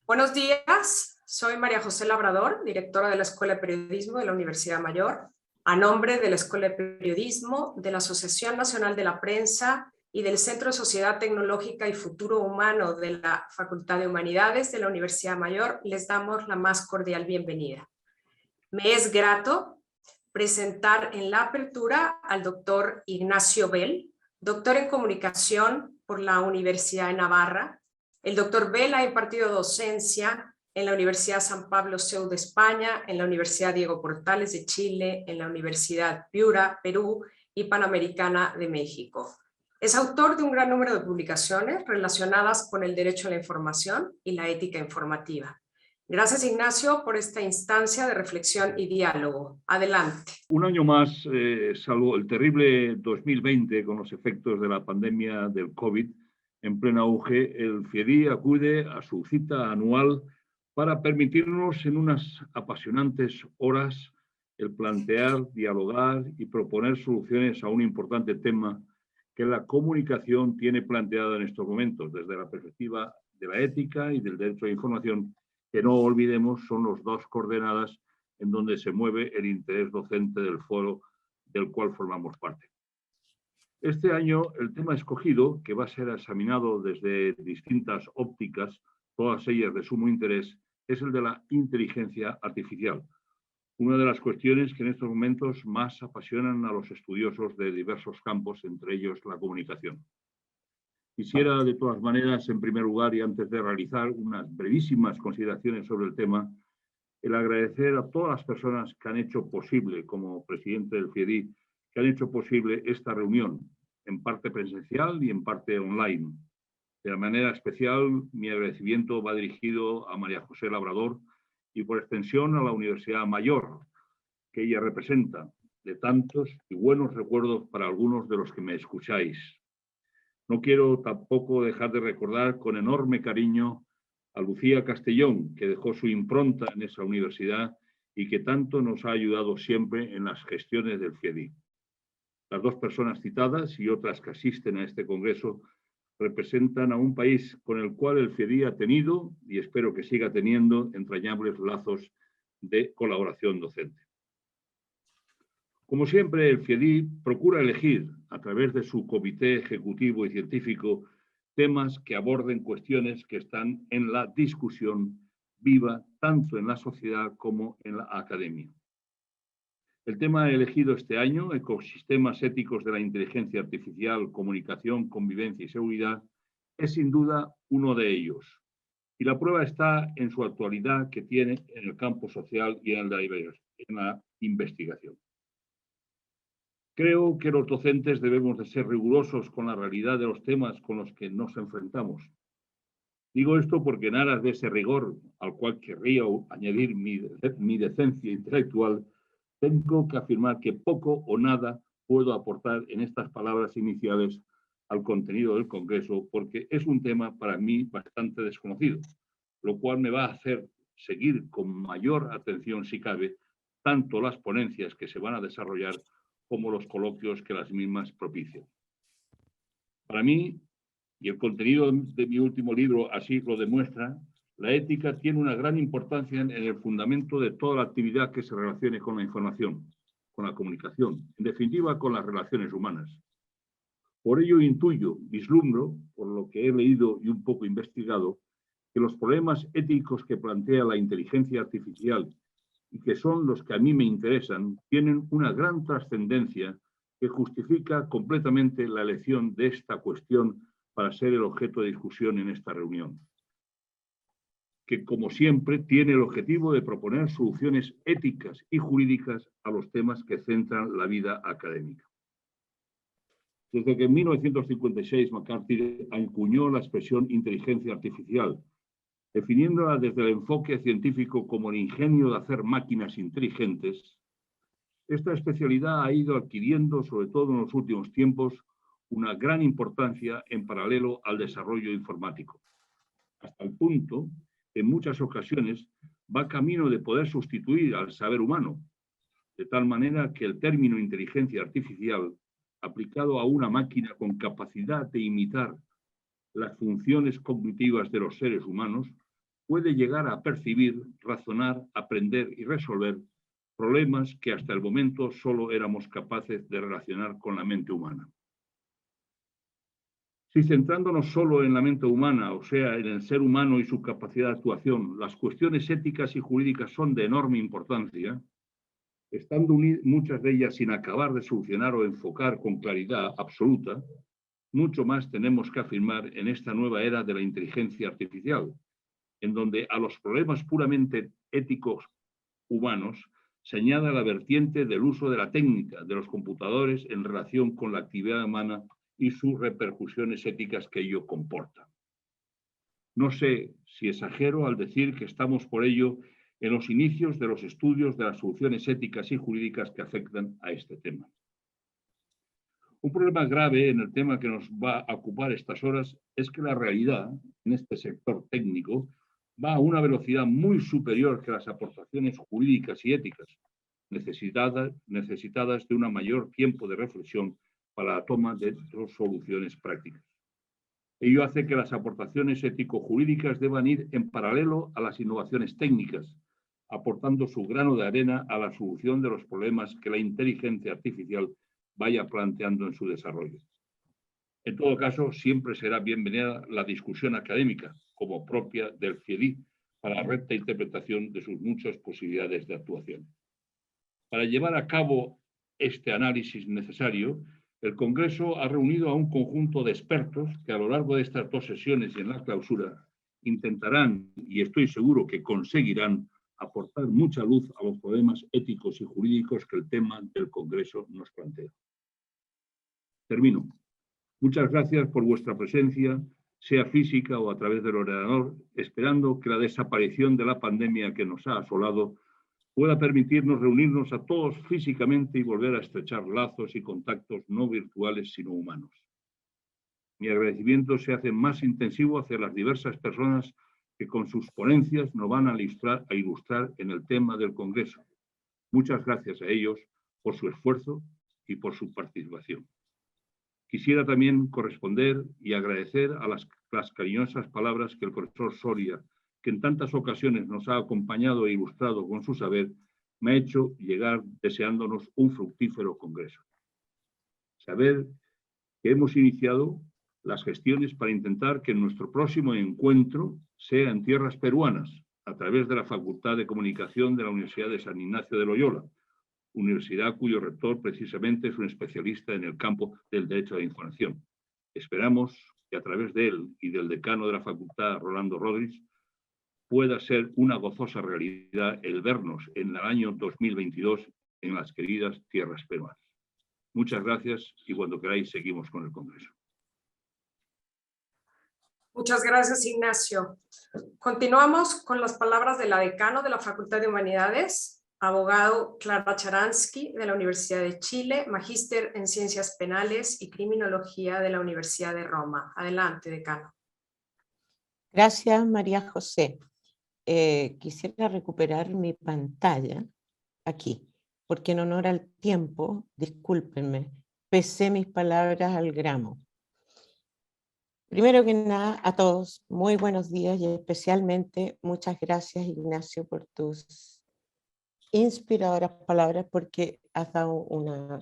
Buenos días, soy María José Labrador, directora de la Escuela de Periodismo de la Universidad Mayor. A nombre de la Escuela de Periodismo, de la Asociación Nacional de la Prensa y del Centro de Sociedad Tecnológica y Futuro Humano de la Facultad de Humanidades de la Universidad Mayor, les damos la más cordial bienvenida. Me es grato presentar en la apertura al doctor Ignacio Bell, doctor en comunicación por la Universidad de Navarra. El doctor Bell ha impartido docencia en la Universidad San Pablo CEU de España, en la Universidad Diego Portales de Chile, en la Universidad Piura, Perú y Panamericana de México. Es autor de un gran número de publicaciones relacionadas con el derecho a la información y la ética informativa. Gracias, Ignacio, por esta instancia de reflexión y diálogo. Adelante. Un año más, salvo el terrible 2020 con los efectos de la pandemia del COVID en pleno auge, el FIEDI acude a su cita anual para permitirnos en unas apasionantes horas el plantear, dialogar y proponer soluciones a un importante tema que la comunicación tiene planteado en estos momentos desde la perspectiva de la ética y del derecho a la información, que no olvidemos son las dos coordenadas en donde se mueve el interés docente del foro del cual formamos parte. Este año el tema escogido, que va a ser examinado desde distintas ópticas, todas ellas de sumo interés, es el de la inteligencia artificial, una de las cuestiones que en estos momentos más apasionan a los estudiosos de diversos campos, entre ellos la comunicación. Quisiera, de todas maneras, en primer lugar, y antes de realizar unas brevísimas consideraciones sobre el tema, el agradecer a todas las personas que han hecho posible, como presidente del FIEDI, que han hecho posible esta reunión, en parte presencial y en parte online. De manera especial, mi agradecimiento va dirigido a María José Labrador y por extensión a la Universidad Mayor, que ella representa, de tantos y buenos recuerdos para algunos de los que me escucháis. No quiero tampoco dejar de recordar con enorme cariño a Lucía Castellón, que dejó su impronta en esa universidad y que tanto nos ha ayudado siempre en las gestiones del FIEDI. Las dos personas citadas y otras que asisten a este congreso representan a un país con el cual el FIEDI ha tenido, y espero que siga teniendo, entrañables lazos de colaboración docente. Como siempre, el FIEDI procura elegir, a través de su comité ejecutivo y científico, temas que aborden cuestiones que están en la discusión viva, tanto en la sociedad como en la academia. El tema elegido este año, ecosistemas éticos de la inteligencia artificial, comunicación, convivencia y seguridad, es sin duda uno de ellos. Y la prueba está en su actualidad que tiene en el campo social y en la investigación. Creo que los docentes debemos de ser rigurosos con la realidad de los temas con los que nos enfrentamos. Digo esto porque en aras de ese rigor, al cual querría añadir mi decencia intelectual, tengo que afirmar que poco o nada puedo aportar en estas palabras iniciales al contenido del Congreso, porque es un tema para mí bastante desconocido, lo cual me va a hacer seguir con mayor atención, si cabe, tanto las ponencias que se van a desarrollar como los coloquios que las mismas propician. Para mí, y el contenido de mi último libro así lo demuestra, la ética tiene una gran importancia en el fundamento de toda la actividad que se relacione con la información, con la comunicación, en definitiva con las relaciones humanas. Por ello intuyo, vislumbro, por lo que he leído y un poco investigado, que los problemas éticos que plantea la inteligencia artificial y que son los que a mí me interesan, tienen una gran trascendencia que justifica completamente la elección de esta cuestión para ser el objeto de discusión en esta reunión, que como siempre tiene el objetivo de proponer soluciones éticas y jurídicas a los temas que centran la vida académica. Desde que en 1956 McCarthy acuñó la expresión inteligencia artificial, definiéndola desde el enfoque científico como el ingenio de hacer máquinas inteligentes, esta especialidad ha ido adquiriendo, sobre todo en los últimos tiempos, una gran importancia en paralelo al desarrollo informático, hasta el punto que en muchas ocasiones va camino de poder sustituir al saber humano, de tal manera que el término inteligencia artificial, aplicado a una máquina con capacidad de imitar las funciones cognitivas de los seres humanos, puede llegar a percibir, razonar, aprender y resolver problemas que hasta el momento solo éramos capaces de relacionar con la mente humana. Si centrándonos solo en la mente humana, o sea, en el ser humano y su capacidad de actuación, las cuestiones éticas y jurídicas son de enorme importancia, estando muchas de ellas sin acabar de solucionar o enfocar con claridad absoluta, mucho más tenemos que afirmar en esta nueva era de la inteligencia artificial, en donde a los problemas puramente éticos humanos se añade la vertiente del uso de la técnica de los computadores en relación con la actividad humana y sus repercusiones éticas que ello comporta. No sé si exagero al decir que estamos por ello en los inicios de los estudios de las soluciones éticas y jurídicas que afectan a este tema. Un problema grave en el tema que nos va a ocupar estas horas es que la realidad en este sector técnico va a una velocidad muy superior que las aportaciones jurídicas y éticas, necesitadas de un mayor tiempo de reflexión para la toma de soluciones prácticas. Ello hace que las aportaciones ético-jurídicas deban ir en paralelo a las innovaciones técnicas, aportando su grano de arena a la solución de los problemas que la inteligencia artificial vaya planteando en su desarrollo. En todo caso, siempre será bienvenida la discusión académica, como propia del CIEDI, para la recta interpretación de sus muchas posibilidades de actuación. Para llevar a cabo este análisis necesario, el Congreso ha reunido a un conjunto de expertos que a lo largo de estas 2 sesiones y en la clausura intentarán, y estoy seguro que conseguirán, aportar mucha luz a los problemas éticos y jurídicos que el tema del Congreso nos plantea. Termino. Muchas gracias por vuestra presencia, sea física o a través del ordenador, esperando que la desaparición de la pandemia que nos ha asolado pueda permitirnos reunirnos a todos físicamente y volver a estrechar lazos y contactos no virtuales sino humanos. Mi agradecimiento se hace más intensivo hacia las diversas personas que con sus ponencias nos van a ilustrar en el tema del Congreso. Muchas gracias a ellos por su esfuerzo y por su participación. Quisiera también corresponder y agradecer a las cariñosas palabras que el profesor Soria, que en tantas ocasiones nos ha acompañado e ilustrado con su saber, me ha hecho llegar deseándonos un fructífero congreso. Saber que hemos iniciado las gestiones para intentar que nuestro próximo encuentro sea en tierras peruanas, a través de la Facultad de Comunicación de la Universidad de San Ignacio de Loyola, universidad cuyo rector precisamente es un especialista en el campo del derecho a la información. Esperamos que a través de él y del decano de la facultad, Rolando Rodríguez, pueda ser una gozosa realidad el vernos en el año 2022 en las queridas tierras peruanas. Muchas gracias y cuando queráis seguimos con el Congreso. Muchas gracias, Ignacio. Continuamos con las palabras de la decano de la Facultad de Humanidades, abogado Clara Charansky de la Universidad de Chile, magíster en Ciencias Penales y Criminología de la Universidad de Roma. Adelante, decano. Gracias, María José. Quisiera recuperar mi pantalla aquí, porque en honor al tiempo, discúlpenme, pesé mis palabras al gramo. Primero que nada, a todos, muy buenos días y especialmente muchas gracias, Ignacio, por tus inspiradoras palabras, porque has dado una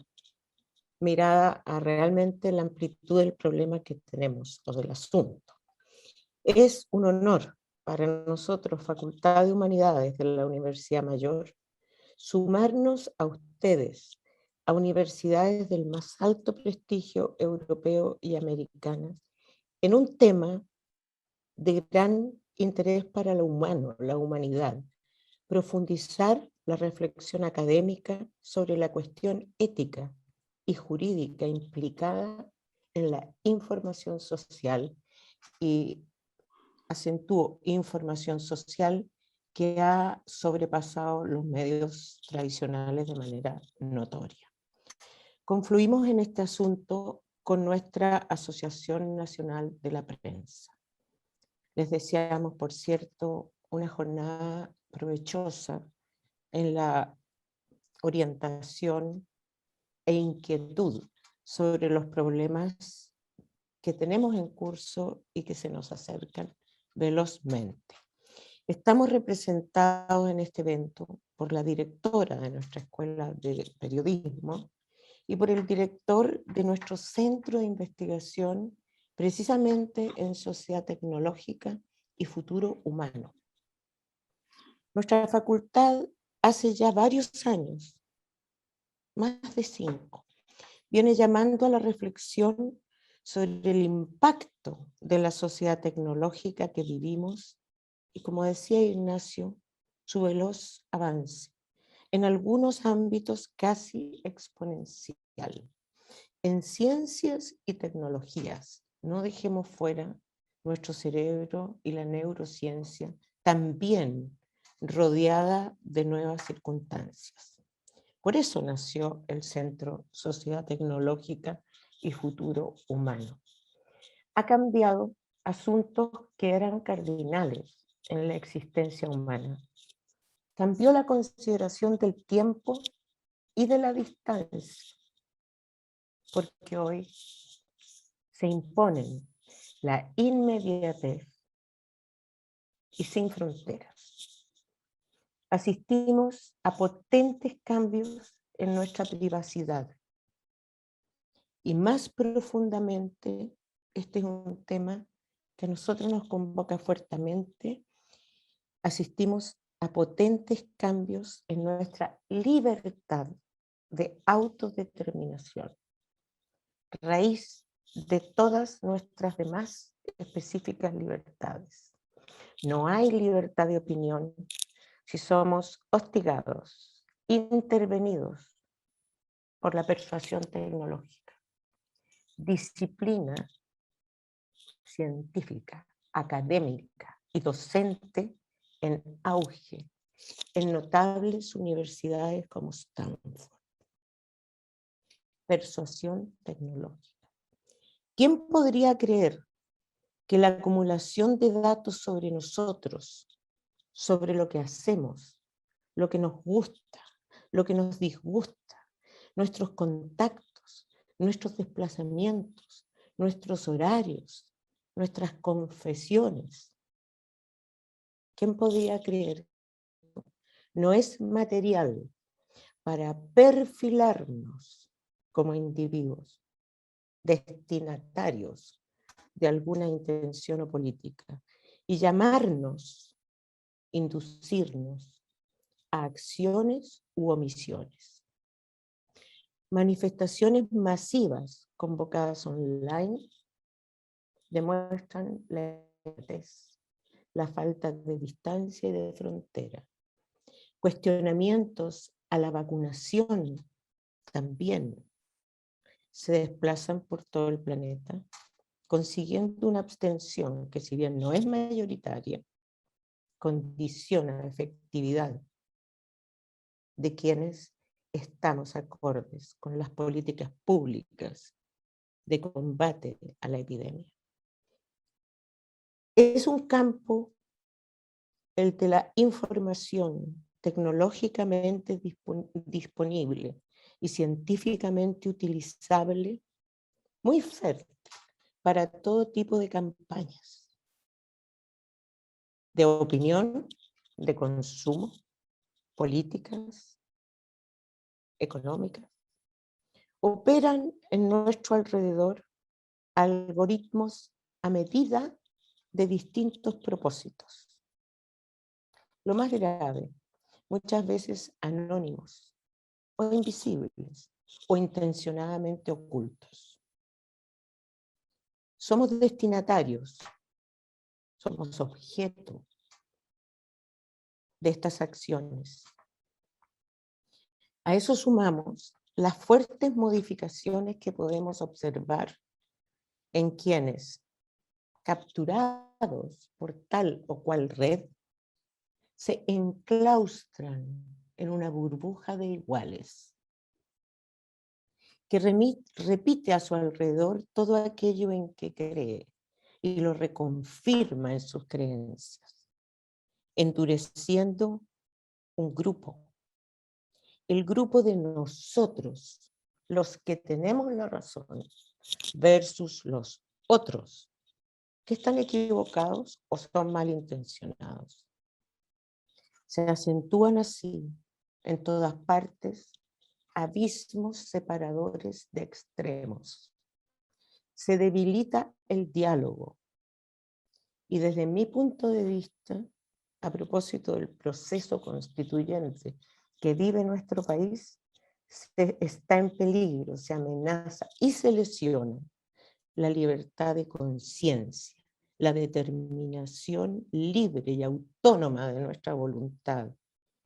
mirada a realmente la amplitud del problema que tenemos o del asunto. Es un honor para nosotros, Facultad de Humanidades de la Universidad Mayor, sumarnos a ustedes, a universidades del más alto prestigio europeo y americanas, en un tema de gran interés para lo humano, la humanidad, profundizar la reflexión académica sobre la cuestión ética y jurídica implicada en la información social y acentúo información social que ha sobrepasado los medios tradicionales de manera notoria. Confluimos en este asunto con nuestra Asociación Nacional de la Prensa. Les deseamos, por cierto, una jornada provechosa en la orientación e inquietud sobre los problemas que tenemos en curso y que se nos acercan velozmente. Estamos representados en este evento por la directora de nuestra Escuela de Periodismo y por el director de nuestro centro de investigación, precisamente en Sociedad Tecnológica y Futuro Humano. Nuestra facultad hace ya varios años, más de 5, viene llamando a la reflexión sobre el impacto de la sociedad tecnológica que vivimos y, como decía Ignacio, su veloz avance, en algunos ámbitos casi exponencial. En ciencias y tecnologías, no dejemos fuera nuestro cerebro y la neurociencia, también rodeada de nuevas circunstancias. Por eso nació el Centro Sociedad Tecnológica y Futuro Humano. Ha cambiado asuntos que eran cardinales en la existencia humana. Cambió la consideración del tiempo y de la distancia, porque hoy se imponen la inmediatez y sin fronteras. Asistimos a potentes cambios en nuestra privacidad. Y más profundamente, este es un tema que a nosotros nos convoca fuertemente. Asistimos a potentes cambios en nuestra libertad de autodeterminación, raíz de todas nuestras demás específicas libertades. No hay libertad de opinión si somos hostigados, intervenidos por la persuasión tecnológica. Disciplina científica, académica y docente en auge en notables universidades como Stanford. Persuasión tecnológica. ¿Quién podría creer que la acumulación de datos sobre nosotros, sobre lo que hacemos, lo que nos gusta, lo que nos disgusta, nuestros contactos, nuestros desplazamientos, nuestros horarios, nuestras confesiones? ¿Quién podría creer? No es material para perfilarnos como individuos destinatarios de alguna intención o política y llamarnos, inducirnos a acciones u omisiones. Manifestaciones masivas convocadas online demuestran la falta de distancia y de frontera. Cuestionamientos a la vacunación también se desplazan por todo el planeta, consiguiendo una abstención que, si bien no es mayoritaria, condiciona la efectividad de quienes estamos acordes con las políticas públicas de combate a la epidemia. Es un campo, el de la información tecnológicamente disponible y científicamente utilizable, muy fértil para todo tipo de campañas de opinión, de consumo, políticas, económicas. Operan en nuestro alrededor algoritmos a medida de distintos propósitos. Lo más grave, muchas veces anónimos o invisibles o intencionadamente ocultos. Somos destinatarios, somos objeto de estas acciones. A eso sumamos las fuertes modificaciones que podemos observar en quienes, capturados por tal o cual red, se enclaustran en una burbuja de iguales, que repite a su alrededor todo aquello en que cree y lo reconfirma en sus creencias, endureciendo un grupo, el grupo de nosotros, los que tenemos la razón, versus los otros, que están equivocados o son malintencionados. Se acentúan así en todas partes abismos separadores de extremos. Se debilita el diálogo. Y desde mi punto de vista, a propósito del proceso constituyente que vive nuestro país, está en peligro, se amenaza y se lesiona la libertad de conciencia, la determinación libre y autónoma de nuestra voluntad.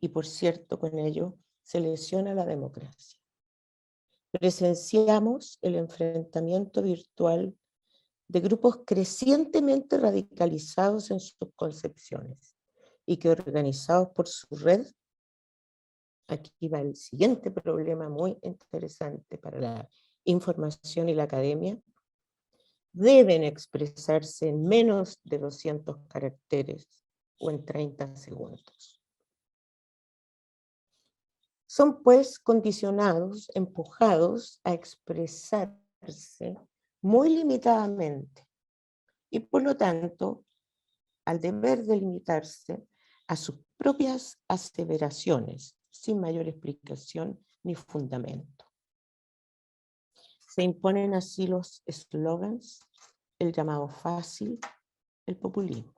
Y por cierto, con ello se lesiona la democracia. Presenciamos el enfrentamiento virtual de grupos crecientemente radicalizados en sus concepciones y que, organizados por su red, aquí va el siguiente problema muy interesante para la información y la academia, deben expresarse en menos de 200 caracteres o en 30 segundos. Son pues condicionados, empujados a expresarse muy limitadamente y por lo tanto al deber de limitarse a sus propias aseveraciones sin mayor explicación ni fundamento. Se imponen así los eslogans, el llamado fácil, el populismo.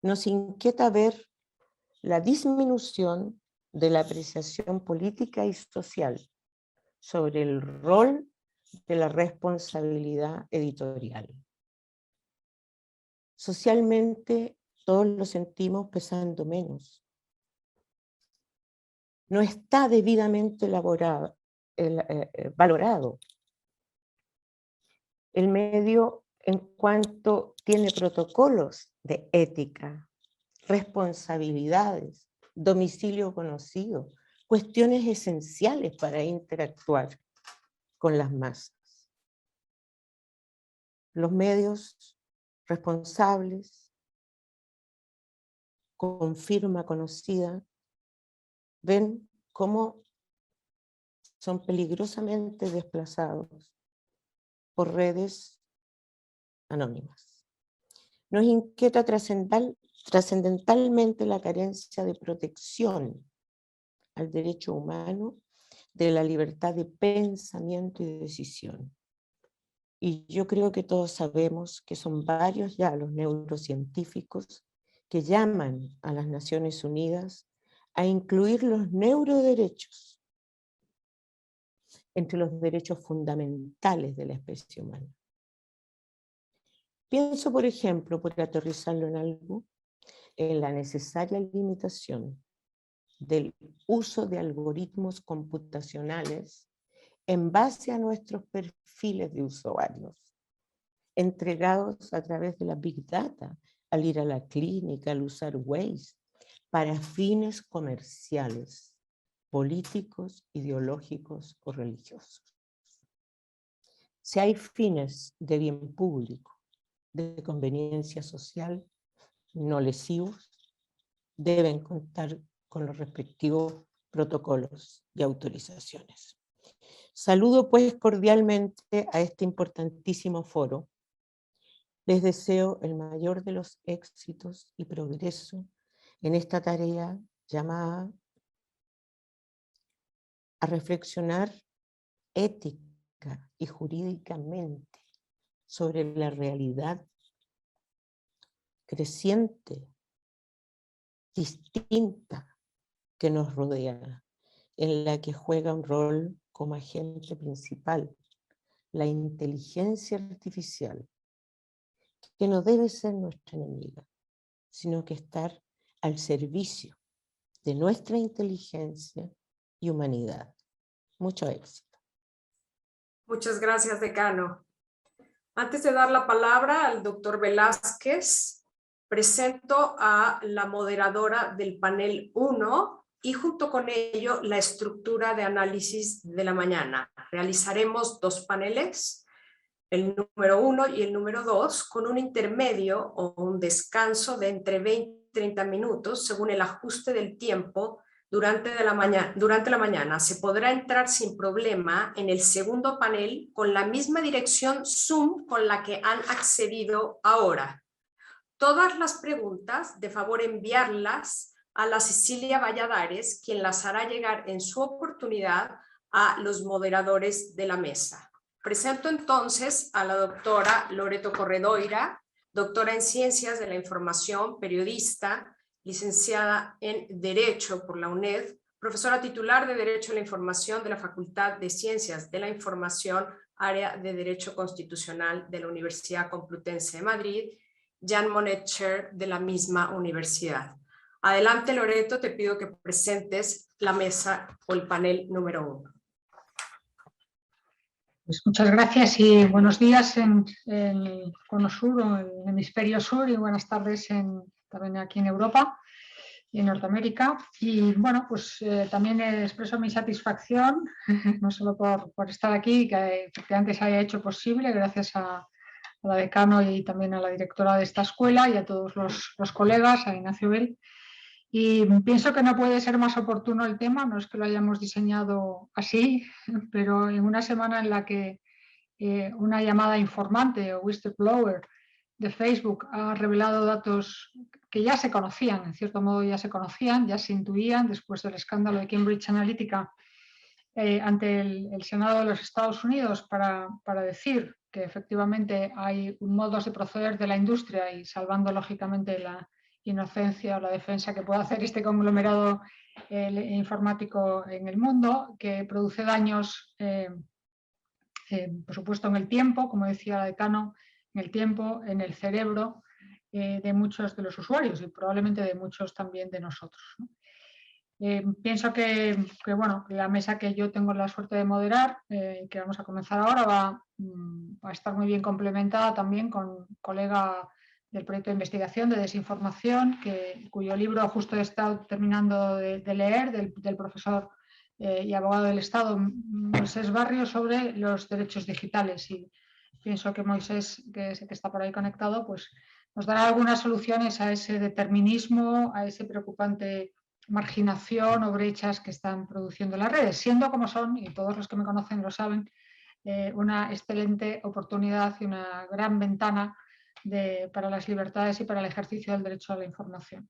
Nos inquieta ver la disminución de la apreciación política y social sobre el rol de la responsabilidad editorial. Socialmente todos lo sentimos pesando menos. No está debidamente valorado el medio en cuanto tiene protocolos de ética, responsabilidades, domicilio conocido, cuestiones esenciales para interactuar con las masas. Los medios responsables, con firma conocida, ven cómo son peligrosamente desplazados por redes anónimas. Nos inquieta trascendentalmente la carencia de protección al derecho humano de la libertad de pensamiento y de decisión. Y yo creo que todos sabemos que son varios ya los neurocientíficos que llaman a las Naciones Unidas a incluir los neuroderechos entre los derechos fundamentales de la especie humana. Pienso, por ejemplo, por aterrizarlo en algo, en la necesaria limitación del uso de algoritmos computacionales en base a nuestros perfiles de usuarios, entregados a través de la Big Data, al ir a la clínica, al usar Waze, para fines comerciales, políticos, ideológicos o religiosos. Si hay fines de bien público, de conveniencia social, no lesivos, deben contar con los respectivos protocolos y autorizaciones. Saludo pues cordialmente a este importantísimo foro. Les deseo el mayor de los éxitos y progreso en esta tarea llamada a reflexionar ética y jurídicamente sobre la realidad creciente, distinta que nos rodea, en la que juega un rol como agente principal la inteligencia artificial, que no debe ser nuestra enemiga, sino que estar al servicio de nuestra inteligencia y humanidad. Mucho éxito. Muchas gracias, decano. Antes de dar la palabra al doctor Velázquez, presento a la moderadora del panel 1 y junto con ello la estructura de análisis de la mañana. Realizaremos 2 paneles, el número 1 y el número 2, con un intermedio o un descanso de entre 20 y 30 minutos según el ajuste del tiempo. Durante la mañana se podrá entrar sin problema en el segundo panel con la misma dirección Zoom con la que han accedido ahora. Todas las preguntas, de favor enviarlas a la Cecilia Valladares, quien las hará llegar en su oportunidad a los moderadores de la mesa. Presento entonces a la doctora Loreto Corredoira, doctora en Ciencias de la Información, periodista, licenciada en Derecho por la UNED, profesora titular de Derecho a la Información de la Facultad de Ciencias de la Información, área de Derecho Constitucional de la Universidad Complutense de Madrid, Jean Monnet Chair de la misma universidad. Adelante, Loreto, te pido que presentes la mesa o el panel número 1. Pues muchas gracias y buenos días en el Cono Sur o el Hemisferio Sur y buenas tardes también aquí en Europa y en Norteamérica. Y bueno, pues también expreso mi satisfacción, no solo por estar aquí, que efectivamente se haya hecho posible gracias a la decano y también a la directora de esta escuela y a todos los colegas, a Ignacio Bell. Y pienso que no puede ser más oportuno el tema, no es que lo hayamos diseñado así, pero en una semana en la que una llamada informante o whistleblower de Facebook ha revelado datos que ya se conocían, en cierto modo ya se intuían después del escándalo de Cambridge Analytica ante el Senado de los Estados Unidos para decir que efectivamente hay modos de proceder de la industria y salvando lógicamente la inocencia o la defensa que puede hacer este conglomerado informático en el mundo, que produce daños, por supuesto, en el tiempo, como decía la decano, en el tiempo, en el cerebro de muchos de los usuarios y probablemente de muchos también de nosotros, ¿no? Pienso que bueno, la mesa que yo tengo la suerte de moderar, que vamos a comenzar ahora, va a estar muy bien complementada también con colega del proyecto de investigación de desinformación, cuyo libro justo he estado terminando de leer, del profesor y abogado del Estado, Moisés Barrios, sobre los derechos digitales. Y pienso que Moisés, que está por ahí conectado, pues nos dará algunas soluciones a ese determinismo, a ese preocupante marginación o brechas que están produciendo las redes, siendo como son, y todos los que me conocen lo saben, una excelente oportunidad y una gran ventana para las libertades y para el ejercicio del derecho a la información.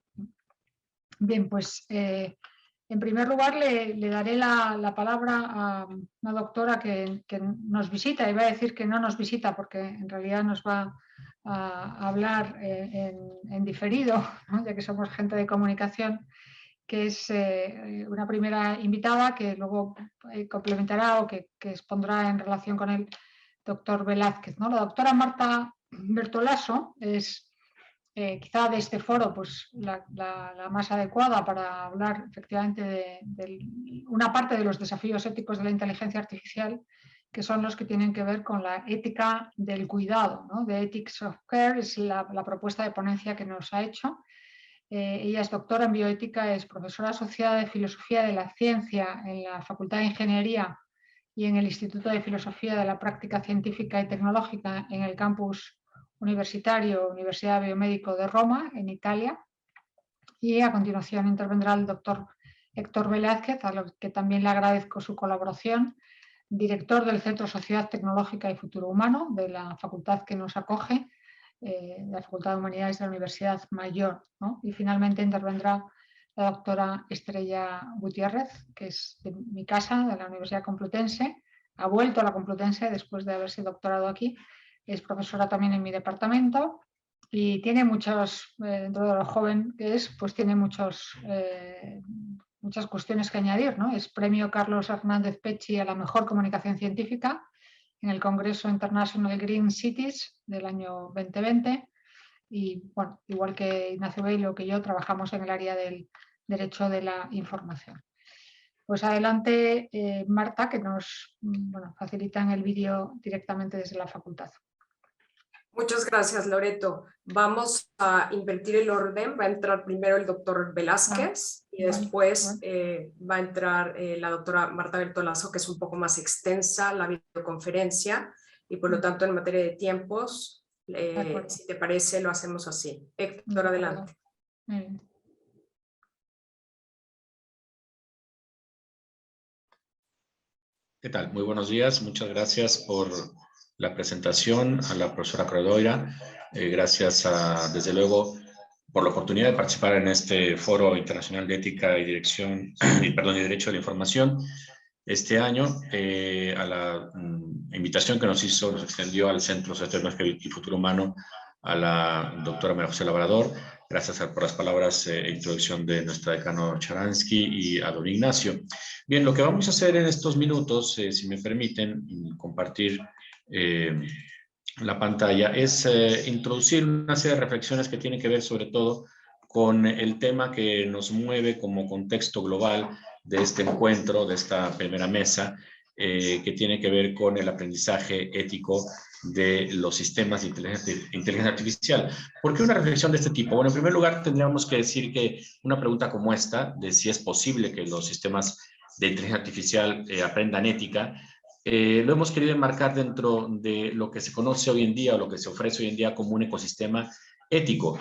Bien, pues en primer lugar le daré la palabra a una doctora que nos visita. Iba a decir que no nos visita porque en realidad nos va a hablar en diferido, ¿no? Ya que somos gente de comunicación, que es una primera invitada que luego complementará o que expondrá en relación con el doctor Velázquez, ¿no? La doctora Marta Bertolaso es quizá de este foro pues, la más adecuada para hablar efectivamente de una parte de los desafíos éticos de la inteligencia artificial, que son los que tienen que ver con la ética del cuidado, ¿no? The Ethics of Care es la propuesta de ponencia que nos ha hecho. Ella es doctora en bioética, es profesora asociada de Filosofía de la Ciencia en la Facultad de Ingeniería y en el Instituto de Filosofía de la Práctica Científica y Tecnológica en el campus universitario Universidad Biomédico de Roma, en Italia. Y a continuación intervendrá el doctor Héctor Velázquez, a lo que también le agradezco su colaboración, director del Centro Sociedad Tecnológica y Futuro Humano de la facultad que nos acoge, de la Facultad de Humanidades de la Universidad Mayor, ¿no? Y finalmente intervendrá la doctora Estrella Gutiérrez, que es de mi casa, de la Universidad Complutense, ha vuelto a la Complutense después de haberse doctorado aquí, es profesora también en mi departamento y tiene muchos, dentro de lo joven que es, pues tiene muchas cuestiones que añadir, ¿no? Es premio Carlos Hernández Pecci a la mejor comunicación científica en el Congreso International Green Cities del año 2020 y, bueno, igual que Ignacio Bello que yo, trabajamos en el área del derecho de la información. Pues adelante, Marta, que nos facilitan el vídeo directamente desde la facultad. Muchas gracias, Loreto. Vamos a invertir el orden. Va a entrar primero el doctor Velázquez y después va a entrar la doctora Marta Bertolaso, que es un poco más extensa la videoconferencia y por lo tanto en materia de tiempos, si te parece, lo hacemos así. Héctor, adelante. ¿Qué tal? Muy buenos días. Muchas gracias por la presentación a la profesora Corredoira. Gracias desde luego, por la oportunidad de participar en este Foro Internacional de Ética y Dirección, y Derecho de la Información este año, a la invitación que nos extendió al Centro Sociológico y Futuro Humano, a la doctora María José Labrador, gracias por las palabras e introducción de nuestra decano Charansky y a don Ignacio. Bien, lo que vamos a hacer en estos minutos, si me permiten, compartir la pantalla, es introducir una serie de reflexiones que tienen que ver sobre todo con el tema que nos mueve como contexto global de este encuentro, de esta primera mesa, que tiene que ver con el aprendizaje ético de los sistemas de inteligencia artificial. ¿Por qué una reflexión de este tipo? Bueno, en primer lugar, tendríamos que decir que una pregunta como esta, de si es posible que los sistemas de inteligencia artificial aprendan ética, lo hemos querido enmarcar dentro de lo que se conoce hoy en día o lo que se ofrece hoy en día como un ecosistema ético.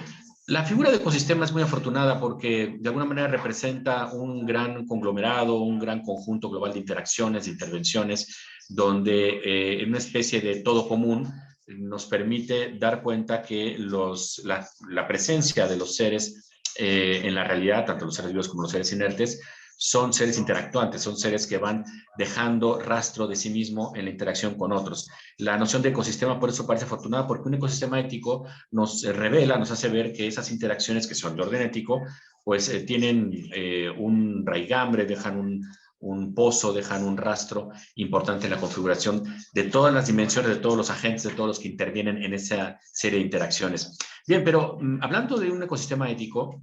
La figura de ecosistema es muy afortunada porque de alguna manera representa un gran conglomerado, un gran conjunto global de interacciones, de intervenciones, donde en una especie de todo común nos permite dar cuenta que la presencia de los seres en la realidad, tanto los seres vivos como los seres inertes, son seres interactuantes, son seres que van dejando rastro de sí mismo en la interacción con otros. La noción de ecosistema por eso parece afortunada, porque un ecosistema ético nos revela, nos hace ver que esas interacciones que son de orden ético, pues tienen un raigambre, dejan un pozo, dejan un rastro importante en la configuración de todas las dimensiones, de todos los agentes, de todos los que intervienen en esa serie de interacciones. Bien, pero hablando de un ecosistema ético,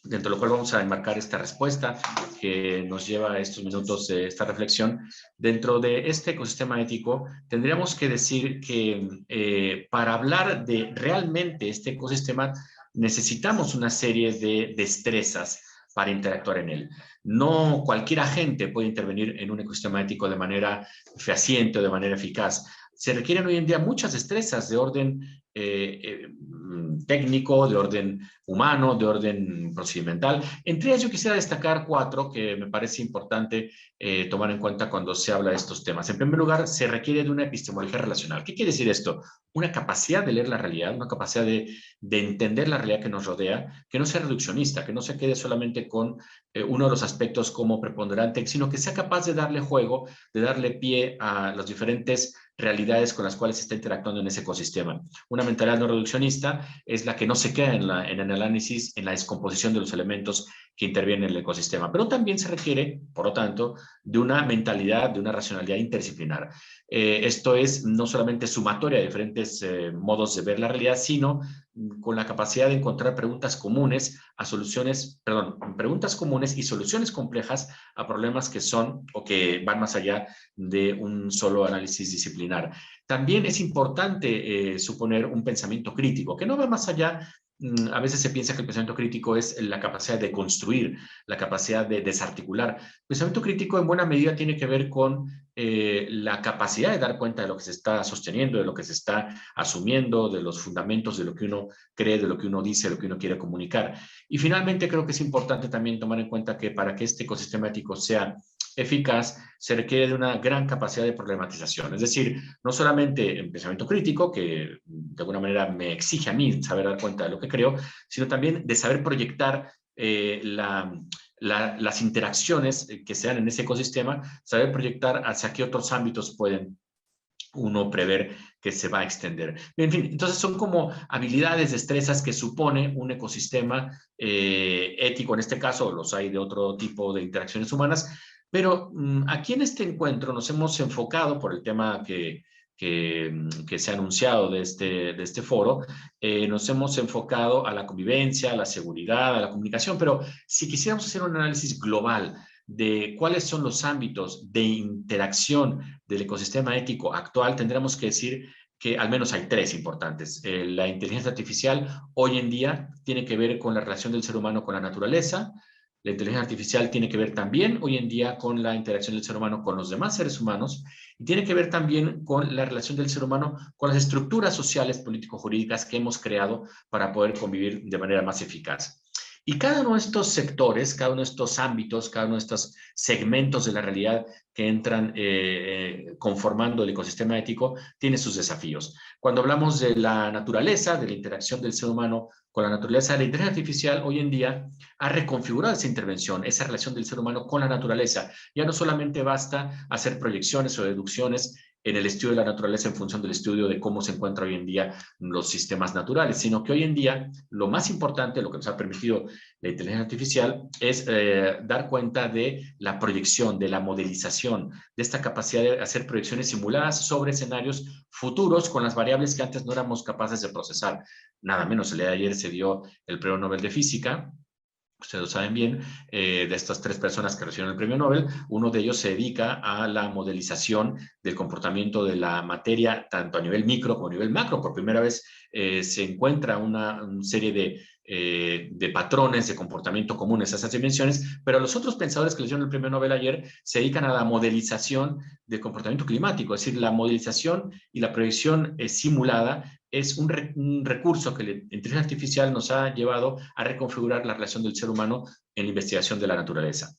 dentro de lo cual vamos a enmarcar esta respuesta que nos lleva a estos minutos de esta reflexión. Dentro de este ecosistema ético, tendríamos que decir que para hablar de realmente este ecosistema, necesitamos una serie de destrezas para interactuar en él. No cualquier agente puede intervenir en un ecosistema ético de manera fehaciente o de manera eficaz. Se requieren hoy en día muchas destrezas de orden técnico, de orden humano, de orden procedimental. Entre ellas yo quisiera destacar 4 que me parece importante tomar en cuenta cuando se habla de estos temas. En primer lugar, se requiere de una epistemología relacional. ¿Qué quiere decir esto? Una capacidad de leer la realidad, una capacidad de entender la realidad que nos rodea, que no sea reduccionista, que no se quede solamente con uno de los aspectos como preponderante, sino que sea capaz de darle juego, de darle pie a las diferentes realidades con las cuales se está interactuando en ese ecosistema. Una mentalidad no reduccionista es la que no se queda en el análisis, en la descomposición de los elementos que intervienen en el ecosistema, pero también se requiere, por lo tanto, de una mentalidad, de una racionalidad interdisciplinar. Esto es no solamente sumatoria de diferentes modos de ver la realidad, sino con la capacidad de encontrar preguntas comunes a soluciones, perdón, preguntas comunes y soluciones complejas a problemas que son o que van más allá de un solo análisis disciplinar. También es importante suponer un pensamiento crítico, que no va más allá. A veces se piensa que el pensamiento crítico es la capacidad de construir, la capacidad de desarticular. El pensamiento crítico en buena medida tiene que ver con la capacidad de dar cuenta de lo que se está sosteniendo, de lo que se está asumiendo, de los fundamentos de lo que uno cree, de lo que uno dice, de lo que uno quiere comunicar. Y finalmente creo que es importante también tomar en cuenta que para que este ecosistema ético sea eficaz, se requiere de una gran capacidad de problematización. Es decir, no solamente el pensamiento crítico, que de alguna manera me exige a mí saber dar cuenta de lo que creo, sino también de saber proyectar las interacciones que se dan en ese ecosistema, saber proyectar hacia qué otros ámbitos pueden uno prever que se va a extender. En fin, entonces son como habilidades, destrezas que supone un ecosistema ético, en este caso los hay de otro tipo de interacciones humanas, pero aquí en este encuentro nos hemos enfocado por el tema que se ha anunciado de este foro, nos hemos enfocado a la convivencia, a la seguridad, a la comunicación, pero si quisiéramos hacer un análisis global de cuáles son los ámbitos de interacción del ecosistema ético actual, tendremos que decir que al menos hay 3 importantes. La inteligencia artificial hoy en día tiene que ver con la relación del ser humano con la naturaleza. La inteligencia artificial tiene que ver también hoy en día con la interacción del ser humano con los demás seres humanos y tiene que ver también con la relación del ser humano con las estructuras sociales, político-jurídicas que hemos creado para poder convivir de manera más eficaz. Y cada uno de estos sectores, cada uno de estos ámbitos, cada uno de estos segmentos de la realidad que entran conformando el ecosistema ético, tiene sus desafíos. Cuando hablamos de la naturaleza, de la interacción del ser humano con la naturaleza, la inteligencia artificial hoy en día ha reconfigurado esa intervención, esa relación del ser humano con la naturaleza. Ya no solamente basta hacer proyecciones o deducciones en el estudio de la naturaleza en función del estudio de cómo se encuentran hoy en día los sistemas naturales, sino que hoy en día lo más importante, lo que nos ha permitido la inteligencia artificial, es dar cuenta de la proyección, de la modelización, de esta capacidad de hacer proyecciones simuladas sobre escenarios futuros con las variables que antes no éramos capaces de procesar. Nada menos, el día de ayer se dio el Premio Nobel de Física. Ustedes lo saben bien, de estas 3 personas que recibieron el premio Nobel, uno de ellos se dedica a la modelización del comportamiento de la materia, tanto a nivel micro como a nivel macro. Por primera vez se encuentra una serie de patrones de comportamiento comunes a esas dimensiones, pero los otros pensadores que les dieron el premio Nobel ayer se dedican a la modelización del comportamiento climático, es decir, la modelización y la proyección simulada es un recurso que la inteligencia artificial nos ha llevado a reconfigurar la relación del ser humano en la investigación de la naturaleza.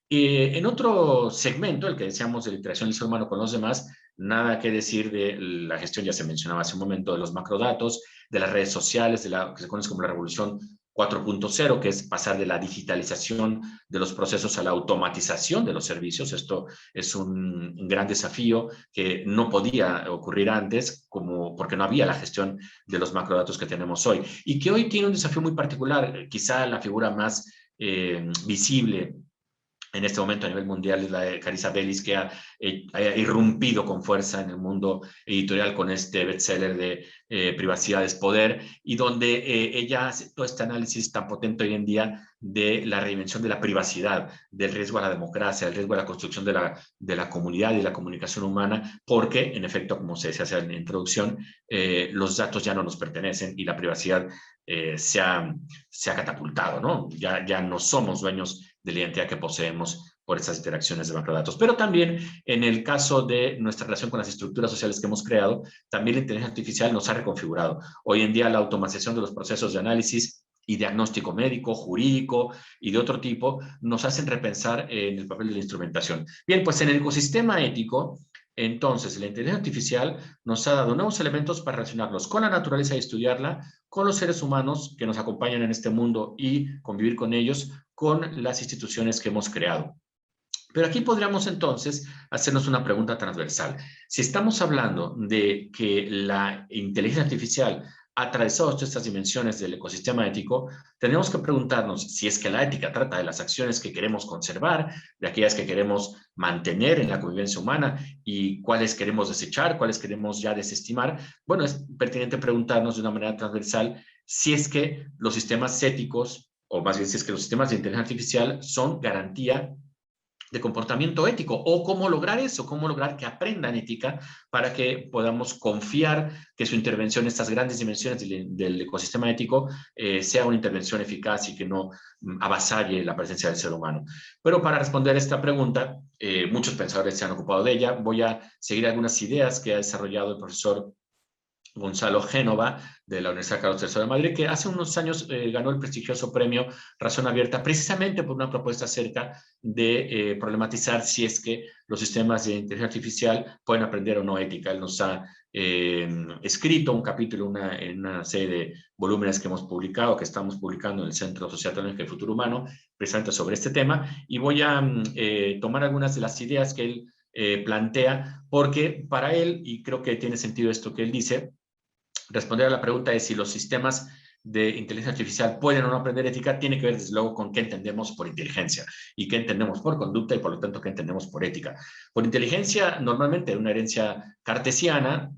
En otro segmento, el que decíamos de la interacción del ser humano con los demás, nada que decir de la gestión, ya se mencionaba hace un momento, de los macrodatos, de las redes sociales, de la que se conoce como la revolución 4.0, que es pasar de la digitalización de los procesos a la automatización de los servicios. Esto es un gran desafío que no podía ocurrir antes, porque no había la gestión de los macrodatos que tenemos hoy. Y que hoy tiene un desafío muy particular, quizá la figura más visible en este momento a nivel mundial es la de Carissa Bellis, que ha irrumpido con fuerza en el mundo editorial con este bestseller de Privacidad es Poder, y donde ella hace todo este análisis tan potente hoy en día de la redimensión de la privacidad, del riesgo a la democracia, del riesgo a la construcción de la comunidad y la comunicación humana, porque, en efecto, como se decía en la introducción, los datos ya no nos pertenecen y la privacidad se ha catapultado, ¿no? Ya no somos dueños de la identidad que poseemos por estas interacciones de macrodatos. Pero también en el caso de nuestra relación con las estructuras sociales que hemos creado, también la inteligencia artificial nos ha reconfigurado. Hoy en día la automatización de los procesos de análisis y diagnóstico médico, jurídico y de otro tipo nos hacen repensar en el papel de la instrumentación. Bien, pues en el ecosistema ético, entonces la inteligencia artificial nos ha dado nuevos elementos para relacionarnos con la naturaleza y estudiarla, con los seres humanos que nos acompañan en este mundo y convivir con ellos, con las instituciones que hemos creado. Pero aquí podríamos entonces hacernos una pregunta transversal. Si estamos hablando de que la inteligencia artificial ha atravesado todas estas dimensiones del ecosistema ético, tenemos que preguntarnos si es que la ética trata de las acciones que queremos conservar, de aquellas que queremos mantener en la convivencia humana y cuáles queremos desechar, cuáles queremos ya desestimar. Bueno, es pertinente preguntarnos de una manera transversal si es que los sistemas éticos, o más bien si es que los sistemas de inteligencia artificial son garantía de comportamiento ético, o cómo lograr eso, cómo lograr que aprendan ética para que podamos confiar que su intervención en estas grandes dimensiones del ecosistema ético sea una intervención eficaz y que no avasalle la presencia del ser humano. Pero para responder esta pregunta, muchos pensadores se han ocupado de ella. Voy a seguir algunas ideas que ha desarrollado el profesor Gonzalo Génova, de la Universidad Carlos III de Madrid, que hace unos años ganó el prestigioso premio Razón Abierta, precisamente por una propuesta acerca de problematizar si es que los sistemas de inteligencia artificial pueden aprender o no ética. Él nos ha escrito un capítulo en una serie de volúmenes que hemos publicado, que estamos publicando en el Centro Social Tecnológico del Futuro Humano, precisamente sobre este tema, y voy a tomar algunas de las ideas que él plantea, porque para él, y creo que tiene sentido esto que él dice, responder a la pregunta de si los sistemas de inteligencia artificial pueden o no aprender ética tiene que ver desde luego con qué entendemos por inteligencia y qué entendemos por conducta y por lo tanto qué entendemos por ética. Por inteligencia, normalmente una herencia cartesiana,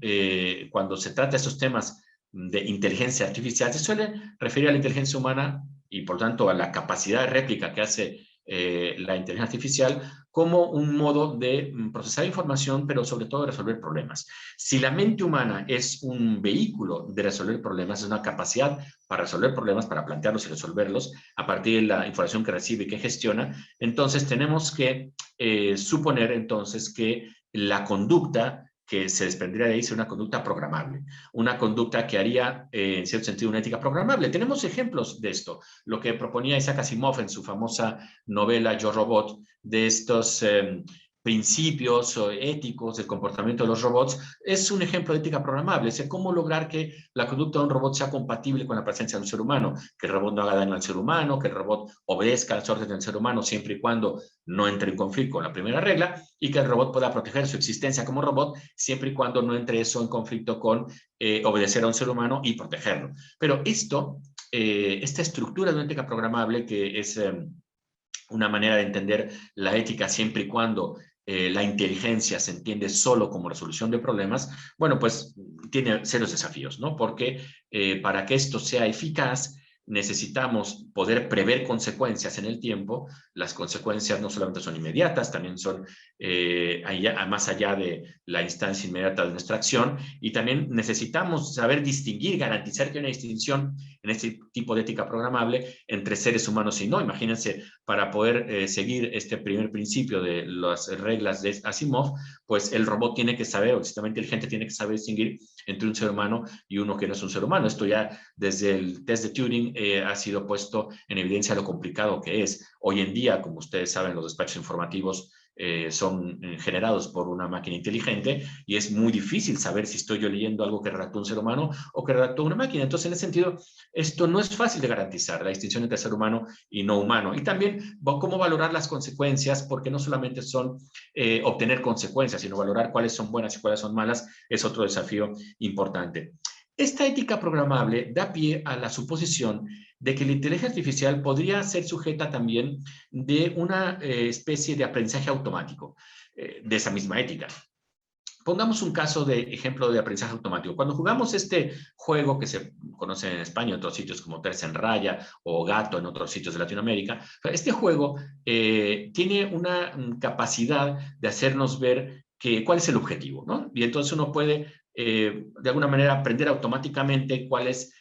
cuando se trata de esos temas de inteligencia artificial, se suele referir a la inteligencia humana y por tanto a la capacidad de réplica que hace la inteligencia artificial como un modo de procesar información, pero sobre todo de resolver problemas. Si la mente humana es un vehículo de resolver problemas, es una capacidad para resolver problemas, para plantearlos y resolverlos a partir de la información que recibe y que gestiona, entonces tenemos que suponer entonces que la conducta que se desprendería de ahí sería una conducta programable, una conducta que haría, en cierto sentido, una ética programable. Tenemos ejemplos de esto, lo que proponía Isaac Asimov en su famosa novela Yo Robot, de estos principios éticos del comportamiento de los robots, es un ejemplo de ética programable, es cómo lograr que la conducta de un robot sea compatible con la presencia de un ser humano, que el robot no haga daño al ser humano, que el robot obedezca las órdenes del ser humano siempre y cuando no entre en conflicto con la primera regla, y que el robot pueda proteger su existencia como robot siempre y cuando no entre eso en conflicto con obedecer a un ser humano y protegerlo. Pero esta estructura de una ética programable, que es una manera de entender la ética siempre y cuando la inteligencia se entiende solo como resolución de problemas, bueno, pues tiene serios desafíos, ¿no? Porque para que esto sea eficaz, necesitamos poder prever consecuencias en el tiempo. Las consecuencias no solamente son inmediatas, también son más allá de la instancia inmediata de nuestra acción, y también necesitamos saber distinguir, garantizar que hay una distinción en este tipo de ética programable entre seres humanos y no. Imagínense, para poder seguir este primer principio de las reglas de Asimov, pues el robot tiene que saber, o el sistema inteligente tiene que saber distinguir entre un ser humano y uno que no es un ser humano. Esto ya desde el test de Turing ha sido puesto en evidencia lo complicado que es. Hoy en día, como ustedes saben, los despachos informativos son generados por una máquina inteligente, y es muy difícil saber si estoy yo leyendo algo que redactó un ser humano o que redactó una máquina. Entonces, en ese sentido, esto no es fácil de garantizar, la distinción entre ser humano y no humano. Y también cómo valorar las consecuencias, porque no solamente son obtener consecuencias, sino valorar cuáles son buenas y cuáles son malas, es otro desafío importante. Esta ética programable da pie a la suposición de que la inteligencia artificial podría ser sujeta también de una especie de aprendizaje automático de esa misma ética. Pongamos un caso de ejemplo de aprendizaje automático. Cuando jugamos este juego que se conoce en España, en otros sitios como Tres en Raya o Gato en otros sitios de Latinoamérica, este juego tiene una capacidad de hacernos ver cuál es el objetivo, ¿no? Y entonces uno puede de alguna manera aprender automáticamente cuáles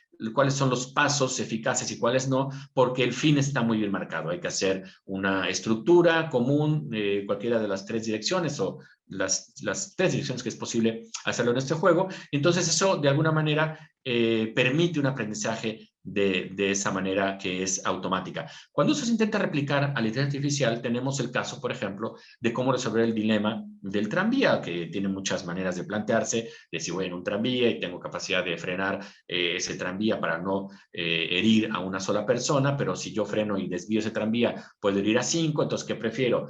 son los pasos eficaces y cuáles no, porque el fin está muy bien marcado. Hay que hacer una estructura común, cualquiera de las tres direcciones o las tres direcciones que es posible hacerlo en este juego. Entonces eso de alguna manera permite un aprendizaje de esa manera que es automática. Cuando eso se intenta replicar a la inteligencia artificial, tenemos el caso, por ejemplo, de cómo resolver el dilema del tranvía, que tiene muchas maneras de plantearse, de si voy en un tranvía y tengo capacidad de frenar ese tranvía para no herir a una sola persona, pero si yo freno y desvío ese tranvía, puedo herir a 5, entonces ¿qué prefiero?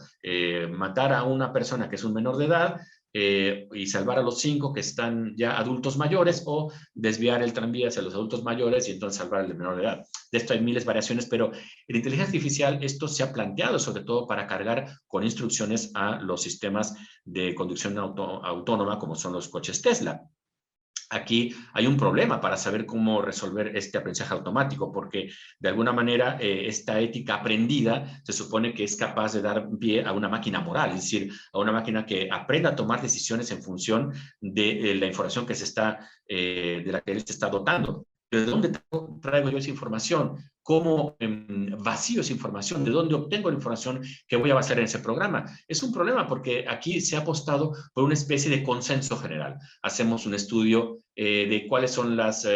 Matar a una persona que es un menor de edad y salvar a los 5 que están ya adultos mayores, o desviar el tranvía hacia los adultos mayores y entonces salvar al de menor de edad. De esto hay miles de variaciones, pero en inteligencia artificial esto se ha planteado sobre todo para cargar con instrucciones a los sistemas de conducción autónoma como son los coches Tesla. Aquí hay un problema para saber cómo resolver este aprendizaje automático, porque de alguna manera esta ética aprendida se supone que es capaz de dar pie a una máquina moral, es decir, a una máquina que aprenda a tomar decisiones en función de la información que de la que él se está dotando. ¿De dónde traigo yo esa información? ¿Cómo vacío esa información? ¿De dónde obtengo la información que voy a basar en ese programa? Es un problema porque aquí se ha apostado por una especie de consenso general. Hacemos un estudio de cuáles son las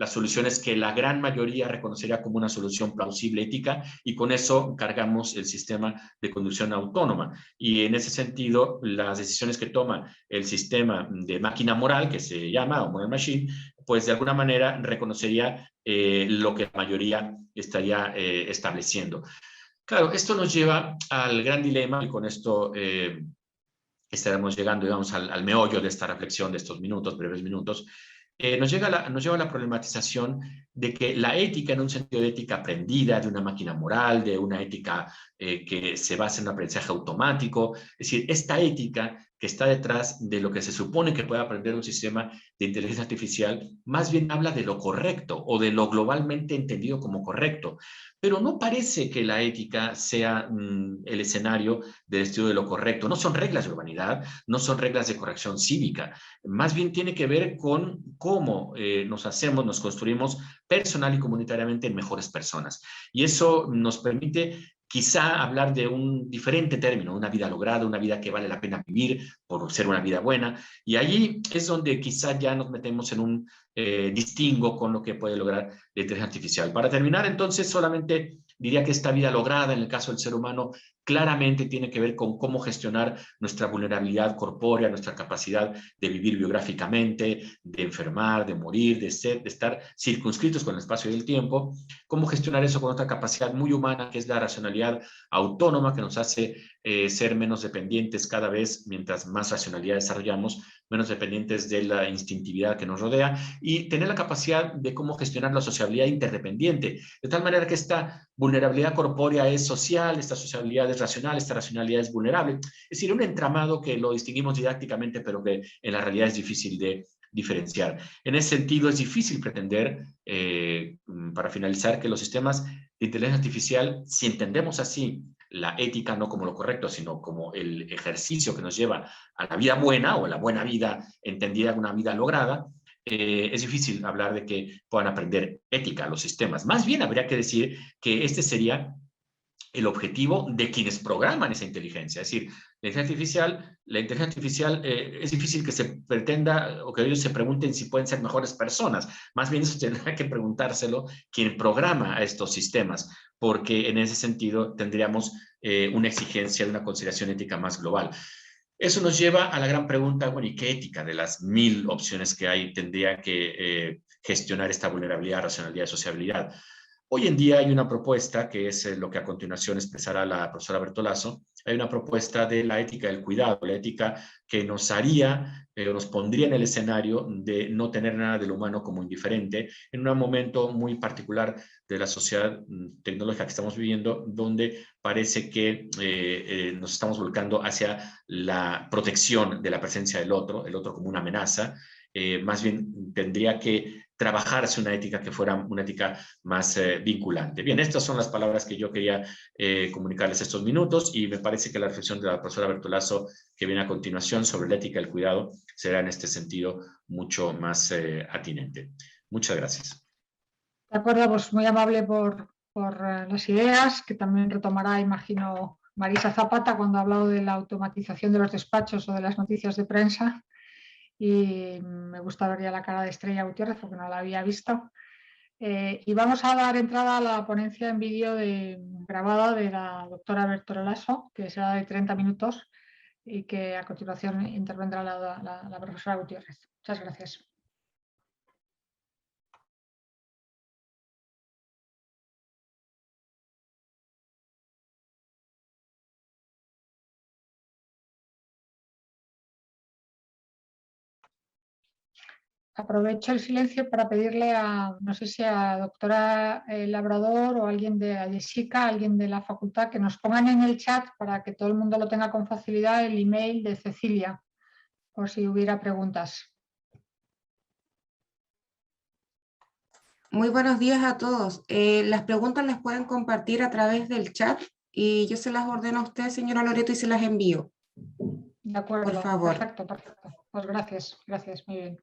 soluciones que la gran mayoría reconocería como una solución plausible ética, y con eso cargamos el sistema de conducción autónoma. Y en ese sentido, las decisiones que toma el sistema de máquina moral, que se llama, o moral machine, pues de alguna manera reconocería lo que la mayoría estaría estableciendo. Claro, esto nos lleva al gran dilema, y con esto estaremos llegando, digamos, al meollo de esta reflexión de estos breves minutos. Nos lleva a la problematización de que la ética, en un sentido de ética aprendida, de una máquina moral, de una ética que se basa en un aprendizaje automático, es decir, esta ética que está detrás de lo que se supone que puede aprender un sistema de inteligencia artificial, más bien habla de lo correcto o de lo globalmente entendido como correcto. Pero no parece que la ética sea el escenario del estudio de lo correcto. No son reglas de urbanidad, no son reglas de corrección cívica. Más bien tiene que ver con cómo nos construimos personal y comunitariamente en mejores personas. Y eso nos permite quizá hablar de un diferente término, una vida lograda, una vida que vale la pena vivir por ser una vida buena. Y allí es donde quizá ya nos metemos en un distingo con lo que puede lograr la inteligencia artificial. Para terminar, entonces, solamente diría que esta vida lograda, en el caso del ser humano, claramente tiene que ver con cómo gestionar nuestra vulnerabilidad corpórea, nuestra capacidad de vivir biográficamente, de enfermar, de morir, de estar circunscritos con el espacio y el tiempo, cómo gestionar eso con otra capacidad muy humana, que es la racionalidad autónoma, que nos hace ser menos dependientes cada vez, mientras más racionalidad desarrollamos, menos dependientes de la instintividad que nos rodea, y tener la capacidad de cómo gestionar la sociabilidad interdependiente, de tal manera que esta vulnerabilidad corpórea es social, esta sociabilidad es racional, esta racionalidad es vulnerable. Es decir, un entramado que lo distinguimos didácticamente, pero que en la realidad es difícil de diferenciar. En ese sentido, es difícil pretender, para finalizar, que los sistemas de inteligencia artificial, si entendemos así la ética no como lo correcto, sino como el ejercicio que nos lleva a la vida buena o la buena vida entendida como una vida lograda, es difícil hablar de que puedan aprender ética los sistemas. Más bien habría que decir que este sería el objetivo de quienes programan esa inteligencia. Es decir, la inteligencia artificial es difícil que se pretenda o que ellos se pregunten si pueden ser mejores personas. Más bien eso tendrá que preguntárselo quien programa a estos sistemas, porque en ese sentido tendríamos una exigencia de una consideración ética más global. Eso nos lleva a la gran pregunta, bueno, ¿y qué ética de las 1000 opciones que hay tendría que gestionar esta vulnerabilidad, racionalidad y sociabilidad? Hoy en día hay una propuesta, que es lo que a continuación expresará la profesora Bertolaso, hay una propuesta de la ética del cuidado, la ética que nos haría, nos pondría en el escenario de no tener nada del humano como indiferente, en un momento muy particular de la sociedad tecnológica que estamos viviendo, donde parece que nos estamos volcando hacia la protección de la presencia del otro, el otro como una amenaza. Más bien tendría que trabajarse una ética que fuera una ética más vinculante. Bien, estas son las palabras que yo quería comunicarles estos minutos, y me parece que la reflexión de la profesora Bertolaso, que viene a continuación sobre la ética del cuidado, será en este sentido mucho más atinente. Muchas gracias. De acuerdo, pues muy amable por las ideas, que también retomará, imagino, Marisa Zapata cuando ha hablado de la automatización de los despachos o de las noticias de prensa. Y me gusta ver ya la cara de Estrella Gutiérrez porque no la había visto. Y vamos a dar entrada a la ponencia en vídeo grabada de la doctora Bertolaso, que será de 30 minutos y que a continuación intervendrá la profesora Gutiérrez. Muchas gracias. Aprovecho el silencio para pedirle a, no sé si a la doctora Labrador o alguien de Jessica, alguien de la facultad, que nos pongan en el chat para que todo el mundo lo tenga con facilidad, el email de Cecilia, por si hubiera preguntas. Muy buenos días a todos. Las preguntas las pueden compartir a través del chat y yo se las ordeno a usted, señora Loreto, y se las envío. De acuerdo, por favor. Perfecto. Pues gracias, muy bien.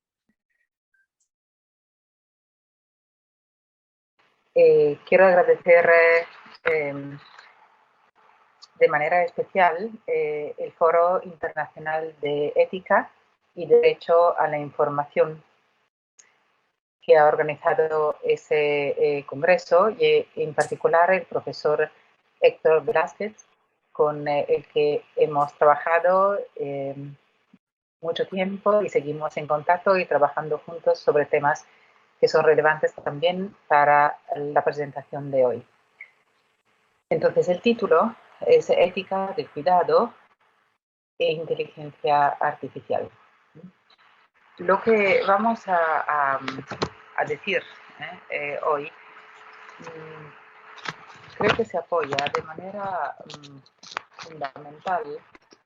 Quiero agradecer de manera especial el Foro Internacional de Ética y Derecho a la Información, que ha organizado ese congreso, y en particular el profesor Héctor Velázquez, con el que hemos trabajado mucho tiempo y seguimos en contacto y trabajando juntos sobre temas que son relevantes también para la presentación de hoy. Entonces, el título es Ética del cuidado e inteligencia artificial. Lo que vamos a decir hoy creo que se apoya de manera fundamental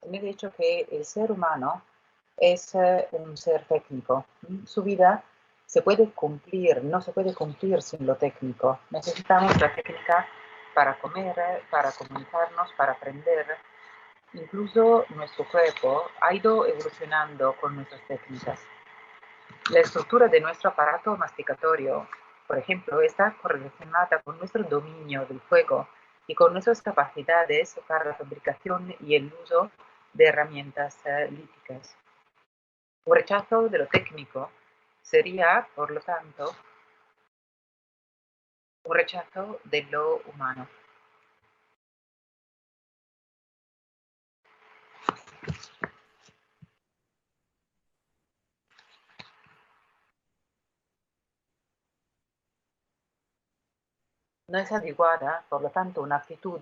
en el hecho que el ser humano es un ser técnico. Su vida se puede cumplir, no se puede cumplir sin lo técnico. Necesitamos la técnica para comer, para comunicarnos, para aprender. Incluso nuestro cuerpo ha ido evolucionando con nuestras técnicas. La estructura de nuestro aparato masticatorio, por ejemplo, está correlacionada con nuestro dominio del fuego y con nuestras capacidades para la fabricación y el uso de herramientas líticas. Un rechazo de lo técnico sería, por lo tanto, un rechazo de lo humano. No es adecuada, por lo tanto, una actitud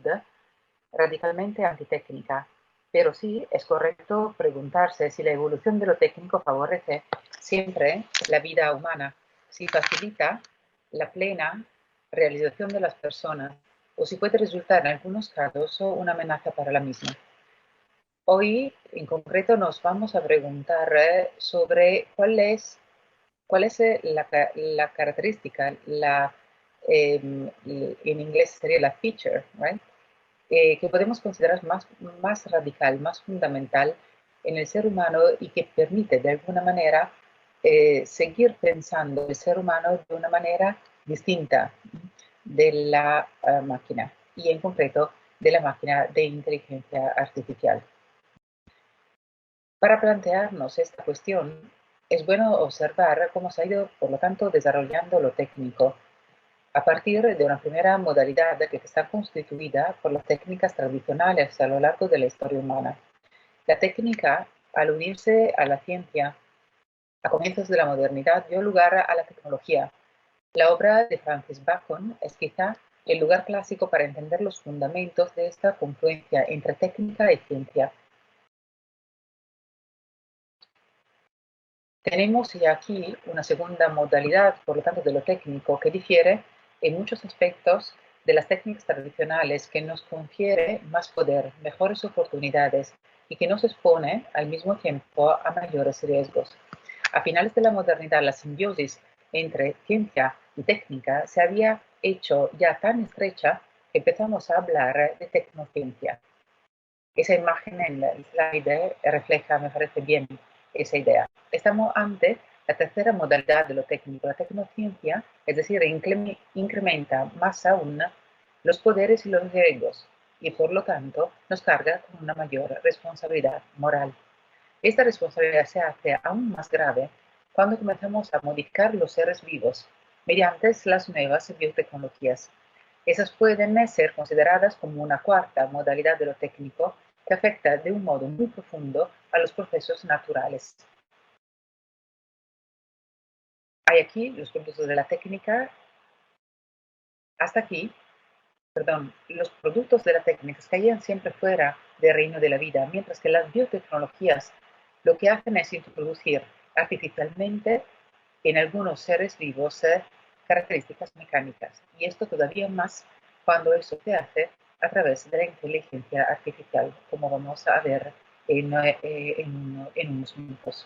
radicalmente antitécnica, pero sí es correcto preguntarse si la evolución de lo técnico favorece siempre la vida humana, si facilita la plena realización de las personas o si puede resultar en algunos casos una amenaza para la misma. Hoy, en concreto, nos vamos a preguntar sobre cuál es la característica, en inglés sería la feature, right? Que podemos considerar más radical, más fundamental en el ser humano y que permite de alguna manera seguir pensando el ser humano de una manera distinta de la máquina y en concreto de la máquina de inteligencia artificial. Para plantearnos esta cuestión, es bueno observar cómo se ha ido, por lo tanto, desarrollando lo técnico a partir de una primera modalidad que está constituida por las técnicas tradicionales a lo largo de la historia humana. La técnica, al unirse a la ciencia a comienzos de la modernidad, dio lugar a la tecnología. La obra de Francis Bacon es quizá el lugar clásico para entender los fundamentos de esta confluencia entre técnica y ciencia. Tenemos ya aquí una segunda modalidad, por lo tanto, de lo técnico que difiere en muchos aspectos de las técnicas tradicionales, que nos confiere más poder, mejores oportunidades y que nos expone al mismo tiempo a mayores riesgos. A finales de la modernidad, la simbiosis entre ciencia y técnica se había hecho ya tan estrecha que empezamos a hablar de tecnociencia. Esa imagen en el slide refleja, me parece bien, esa idea. Estamos ante la tercera modalidad de lo técnico, la tecnociencia, es decir, incrementa más aún los poderes y los riesgos y por lo tanto nos carga con una mayor responsabilidad moral. Esta responsabilidad se hace aún más grave cuando comenzamos a modificar los seres vivos mediante las nuevas biotecnologías. Esas pueden ser consideradas como una cuarta modalidad de lo técnico que afecta de un modo muy profundo a los procesos naturales. Hay aquí los productos de la técnica, hasta aquí, los productos de la técnica caían siempre fuera del reino de la vida, mientras que las biotecnologías lo que hacen es introducir artificialmente en algunos seres vivos características mecánicas. Y esto todavía más cuando eso se hace a través de la inteligencia artificial, como vamos a ver en unos minutos.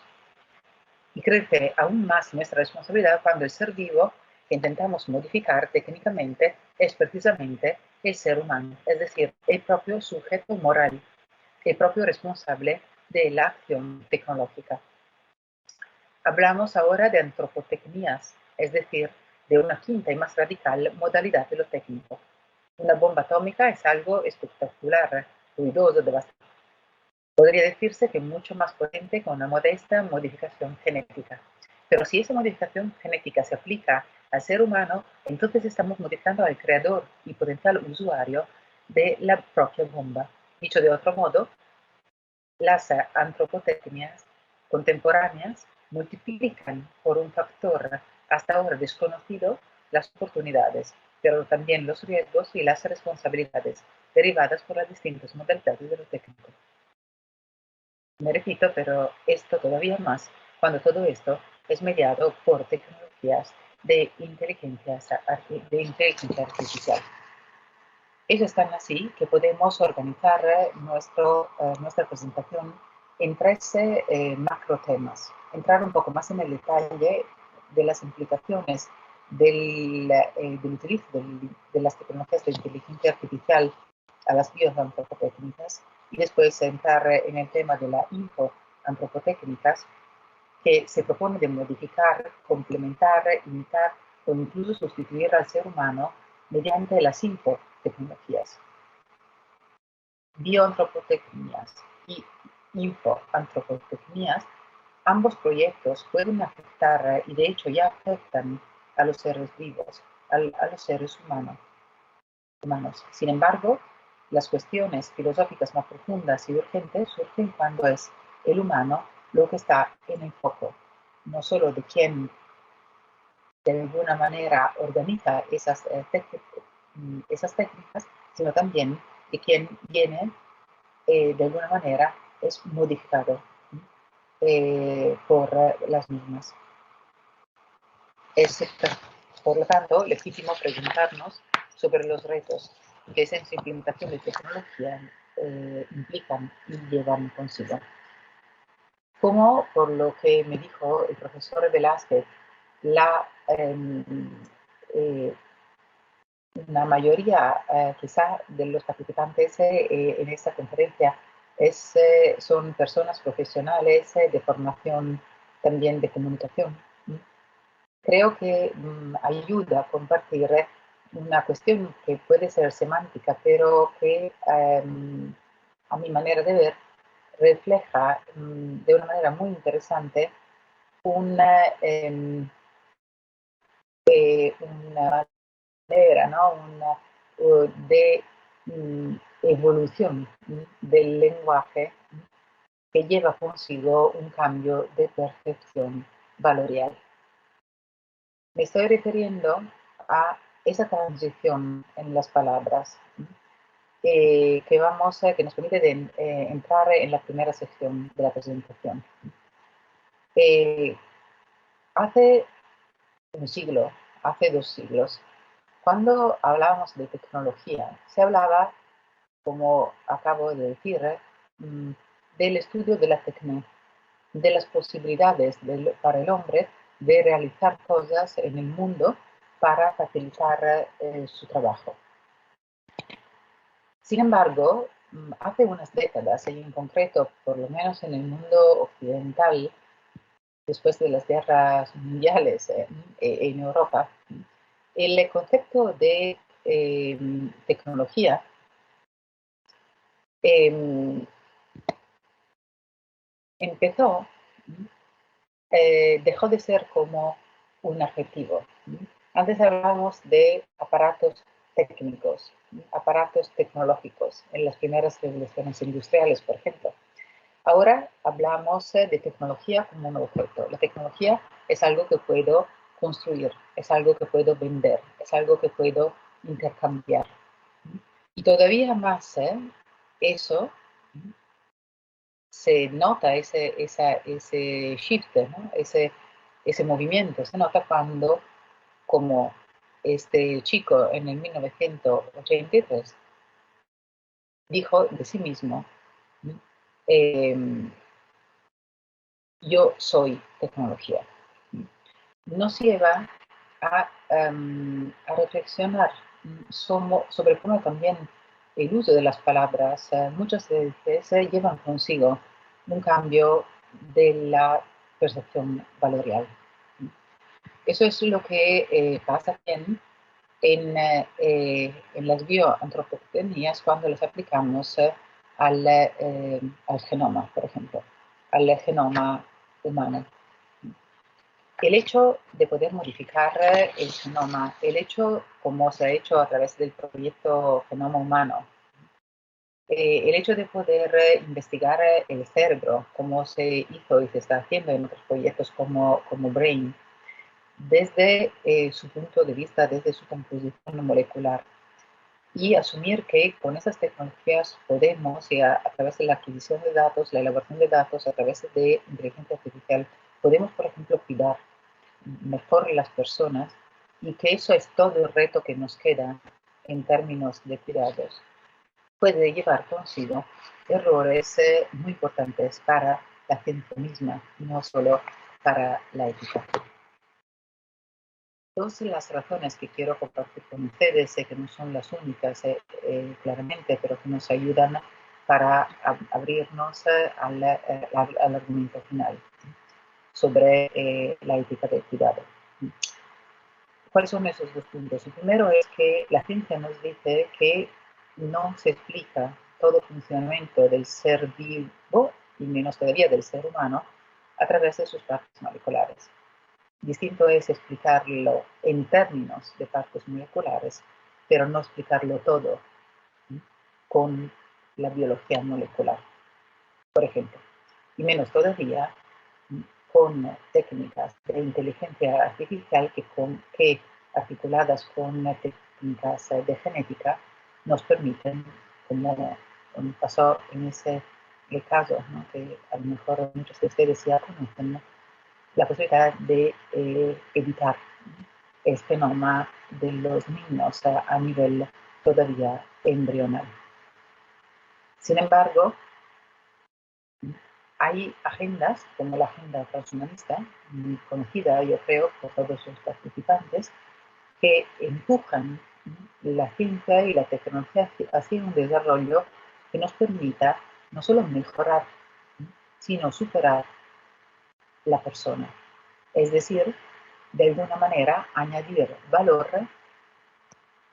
Y crece aún más nuestra responsabilidad cuando el ser vivo que intentamos modificar técnicamente es precisamente el ser humano, es decir, el propio sujeto moral, el propio responsable de la acción tecnológica. Hablamos ahora de antropotecnías, es decir, de una quinta y más radical modalidad de lo técnico. Una bomba atómica es algo espectacular, ruidoso, devastador. Podría decirse que mucho más potente que una modesta modificación genética. Pero si esa modificación genética se aplica al ser humano, entonces estamos modificando al creador y potencial usuario de la propia bomba. Dicho de otro modo, las antropotecnias contemporáneas multiplican por un factor hasta ahora desconocido las oportunidades, pero también los riesgos y las responsabilidades derivadas por las distintas modalidades de lo técnico. Me repito, pero esto todavía más cuando todo esto es mediado por tecnologías de inteligencia artificial. Eso es tan así que podemos organizar nuestra presentación en 13 macro temas. Entrar un poco más en el detalle de las implicaciones del utilizo de las tecnologías de inteligencia artificial a las bioantropotécnicas y después entrar en el tema de las infoantropotécnicas, que se propone de modificar, complementar, imitar o incluso sustituir al ser humano mediante las infotecnologías. bioantropotecnias y infoantropotecnias, ambos proyectos pueden afectar, y de hecho ya afectan, a los seres vivos, a los seres humanos. Sin embargo, las cuestiones filosóficas más profundas y urgentes surgen cuando es el humano lo que está en el foco, no solo de quien de alguna manera organiza esas técnicas, sino también de quien viene de alguna manera es modificado por las mismas. Es, por lo tanto, legítimo preguntarnos sobre los retos que esa implementación de tecnología implican y llevan consigo. Como por lo que me dijo el profesor Velázquez, la mayoría quizá de los participantes en esta conferencia son personas profesionales de formación también de comunicación. Creo que ayuda a compartir una cuestión que puede ser semántica, pero que a mi manera de ver refleja de una manera muy interesante una manera, ¿no? de evolución del lenguaje que lleva consigo un cambio de percepción valorial. Me estoy refiriendo a esa transición en las palabras que nos permite entrar en la primera sección de la presentación. Hace un siglo, hace 2 siglos, cuando hablábamos de tecnología, se hablaba, como acabo de decir, del estudio de la tecnología, de las posibilidades para el hombre de realizar cosas en el mundo para facilitar su trabajo. Sin embargo, hace unas décadas, y en concreto, por lo menos en el mundo occidental, después de las guerras mundiales en Europa, el concepto de tecnología dejó de ser como un adjetivo. Antes hablábamos de aparatos técnicos, aparatos tecnológicos, en las primeras revoluciones industriales, por ejemplo. Ahora hablamos de tecnología como un objeto. La tecnología es algo que puedo construir, es algo que puedo vender, es algo que puedo intercambiar. Y todavía más eso se nota, ese shift, ¿no? ese movimiento, se nota cuando, como este chico en el 1983 dijo de sí mismo, yo soy tecnología. Nos lleva a reflexionar sobre cómo también el uso de las palabras muchas veces llevan consigo un cambio de la percepción valorial. Eso es lo que pasa bien en las bioantropotecnias cuando las aplicamos al genoma, por ejemplo, al genoma humano. El hecho de poder modificar el genoma, el hecho como se ha hecho a través del proyecto Genoma Humano, el hecho de poder investigar el cerebro, como se hizo y se está haciendo en otros proyectos como BRAIN, desde su punto de vista, desde su composición molecular, y asumir que con esas tecnologías podemos, a través de la adquisición de datos, la elaboración de datos, a través de inteligencia artificial, podemos, por ejemplo, cuidar mejor las personas, y que eso es todo el reto que nos queda en términos de cuidados, puede llevar consigo errores muy importantes para la ciencia misma, no solo para la ética. Dos de las razones que quiero compartir con ustedes, que no son las únicas claramente, pero que nos ayudan para abrirnos a la argumento final sobre la ética del cuidado. ¿Cuáles son esos 2 puntos? El primero es que la ciencia nos dice que no se explica todo funcionamiento del ser vivo y menos todavía del ser humano a través de sus partes moleculares. Distinto es explicarlo en términos de partes moleculares, pero no explicarlo todo con la biología molecular, por ejemplo. Y menos todavía con técnicas de inteligencia artificial que articuladas con técnicas de genética nos permiten, como pasó en ese caso, ¿no?, que a lo mejor muchos de ustedes ya conocen, ¿no?, la posibilidad de evitar el fenómeno de los niños a nivel todavía embrional. Sin embargo, hay agendas, como la agenda transhumanista, muy conocida, yo creo, por todos los participantes, que empujan la ciencia y la tecnología hacia un desarrollo que nos permita no solo mejorar, sino superar la persona. Es decir, de alguna manera añadir valor,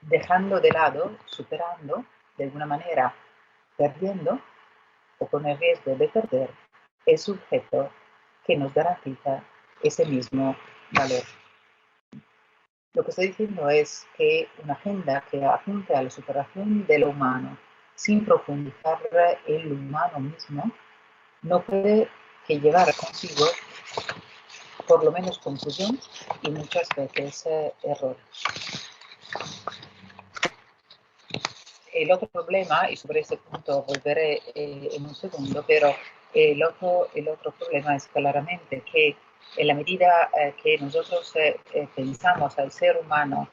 dejando de lado, superando, de alguna manera perdiendo o con el riesgo de perder el sujeto que nos garantiza ese mismo valor. Lo que estoy diciendo es que una agenda que apunte a la superación de lo humano sin profundizar el humano mismo no puede que llevar consigo por lo menos confusión y muchas veces error. El otro problema, y sobre ese punto volveré en un segundo, pero el otro problema es claramente que en la medida que nosotros pensamos al ser humano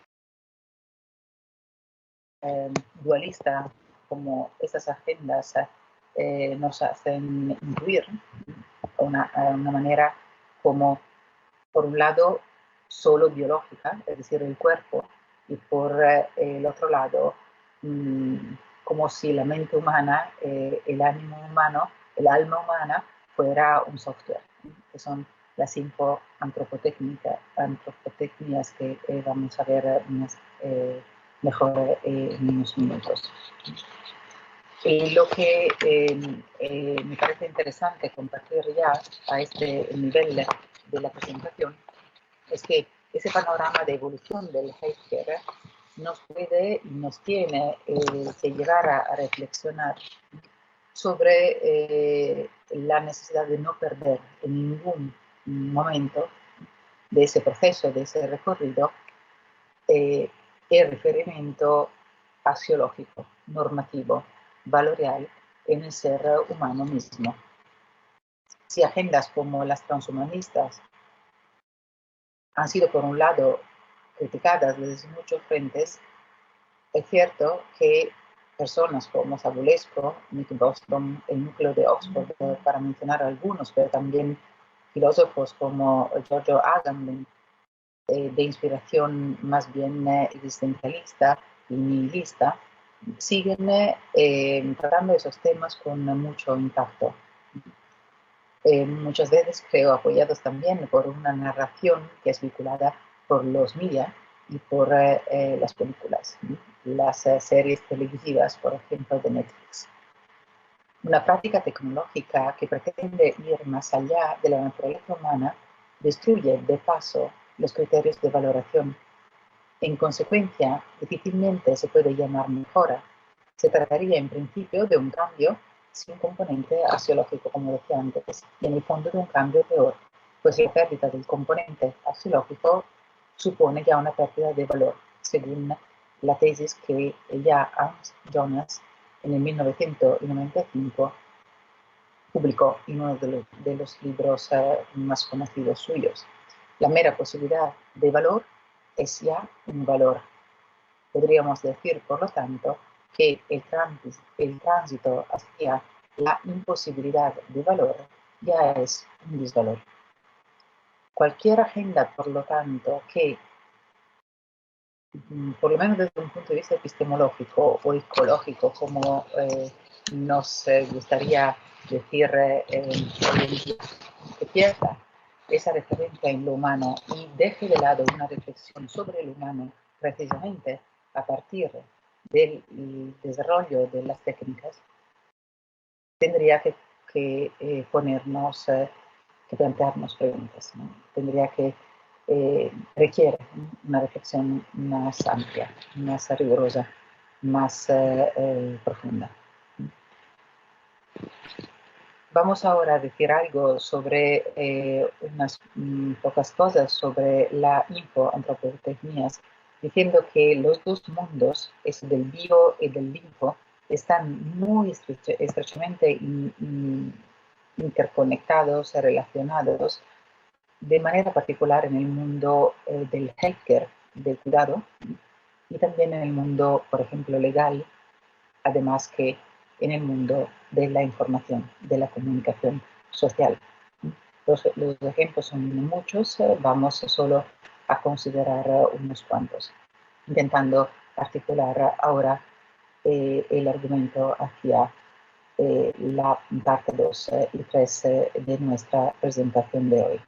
dualista, como esas agendas nos hacen incluir una manera como, por un lado, solo biológica, es decir, el cuerpo, y por el otro lado, como si la mente humana, el ánimo humano, el alma humana fuera un software, que son las 5 antropotecnias que vamos a ver mejor en unos minutos. Lo que me parece interesante compartir ya a este nivel de la presentación es que ese panorama de evolución del healthcare nos puede y nos tiene que llevar a reflexionar sobre la necesidad de no perder en ningún momento de ese proceso, de ese recorrido, el referimiento axiológico, normativo, valorial en el ser humano mismo. Si agendas como las transhumanistas han sido, por un lado, criticadas desde muchos frentes, es cierto que personas como Savulescu, Nick Bostrom, el núcleo de Oxford, para mencionar algunos, pero también filósofos como Giorgio Agamben, de inspiración más bien existencialista y nihilista, siguen tratando esos temas con mucho impacto. Muchas veces creo apoyados también por una narración que es vinculada por los media y por las películas, las series televisivas, por ejemplo, de Netflix. Una práctica tecnológica que pretende ir más allá de la naturaleza humana destruye de paso los criterios de valoración. En consecuencia, difícilmente se puede llamar mejora. Se trataría en principio de un cambio sin un componente axiológico, como decía antes, y en el fondo de un cambio peor, pues la pérdida del componente axiológico supone ya una pérdida de valor, según la tesis que ya Hans Jonas en el 1995 publicó en uno de los libros más conocidos suyos. La mera posibilidad de valor es ya un valor. Podríamos decir, por lo tanto, que el tránsito hacia la imposibilidad de valor ya es un disvalor. Cualquier agenda, por lo tanto, que, por lo menos desde un punto de vista epistemológico o ecológico, como nos gustaría decir hoy en día, que pierda esa referencia en lo humano y deje de lado una reflexión sobre el humano precisamente a partir del desarrollo de las técnicas, tendría que ponernos, que plantearnos preguntas, ¿no? Tendría que requiere una reflexión más amplia, más rigurosa, más profunda. Vamos ahora a decir algo sobre unas pocas cosas sobre la infoantropotecnia, diciendo que los dos mundos, ese del bio y del linfo, están muy estrechamente interconectados, relacionados, de manera particular en el mundo del healthcare, del cuidado, y también en el mundo, por ejemplo, legal, además que en el mundo de la información, de la comunicación social. Los ejemplos son muchos, vamos solo a considerar unos cuantos, intentando articular ahora el argumento hacia la parte 2 y 3 de nuestra presentación de hoy.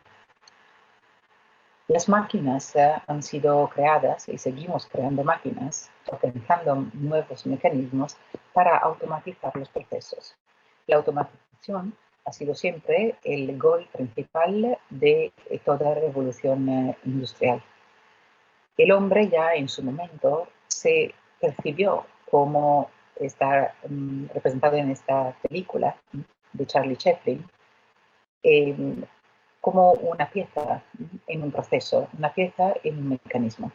Las máquinas han sido creadas y seguimos creando máquinas, utilizando nuevos mecanismos para automatizar los procesos. La automatización ha sido siempre el gol principal de toda revolución industrial. El hombre ya en su momento se percibió como está representado en esta película de Charlie Chaplin, como una pieza en un proceso, una pieza en un mecanismo.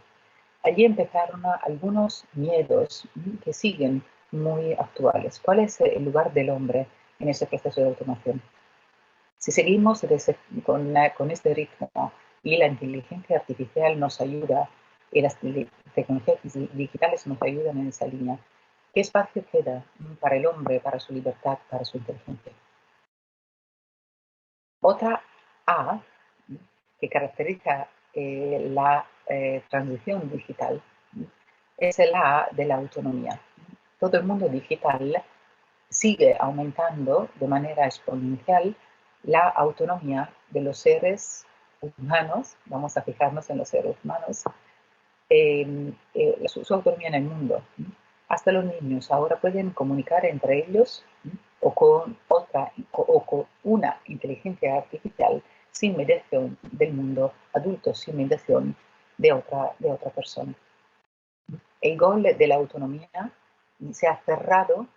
Allí empezaron algunos miedos que siguen muy actuales. ¿Cuál es el lugar del hombre en ese proceso de automación? Si seguimos con este ritmo y la inteligencia artificial nos ayuda y las tecnologías digitales nos ayudan en esa línea, ¿qué espacio queda para el hombre, para su libertad, para su inteligencia? Otra A que caracteriza la transición digital es el A de la autonomía. Todo el mundo digital sigue aumentando de manera exponencial la autonomía de los seres humanos, vamos a fijarnos en los seres humanos, su autonomía en el mundo. Hasta los niños ahora pueden comunicar entre ellos o con una inteligencia artificial sin mediación del mundo adulto, sin mediación de otra persona. El gol de la autonomía se ha cerrado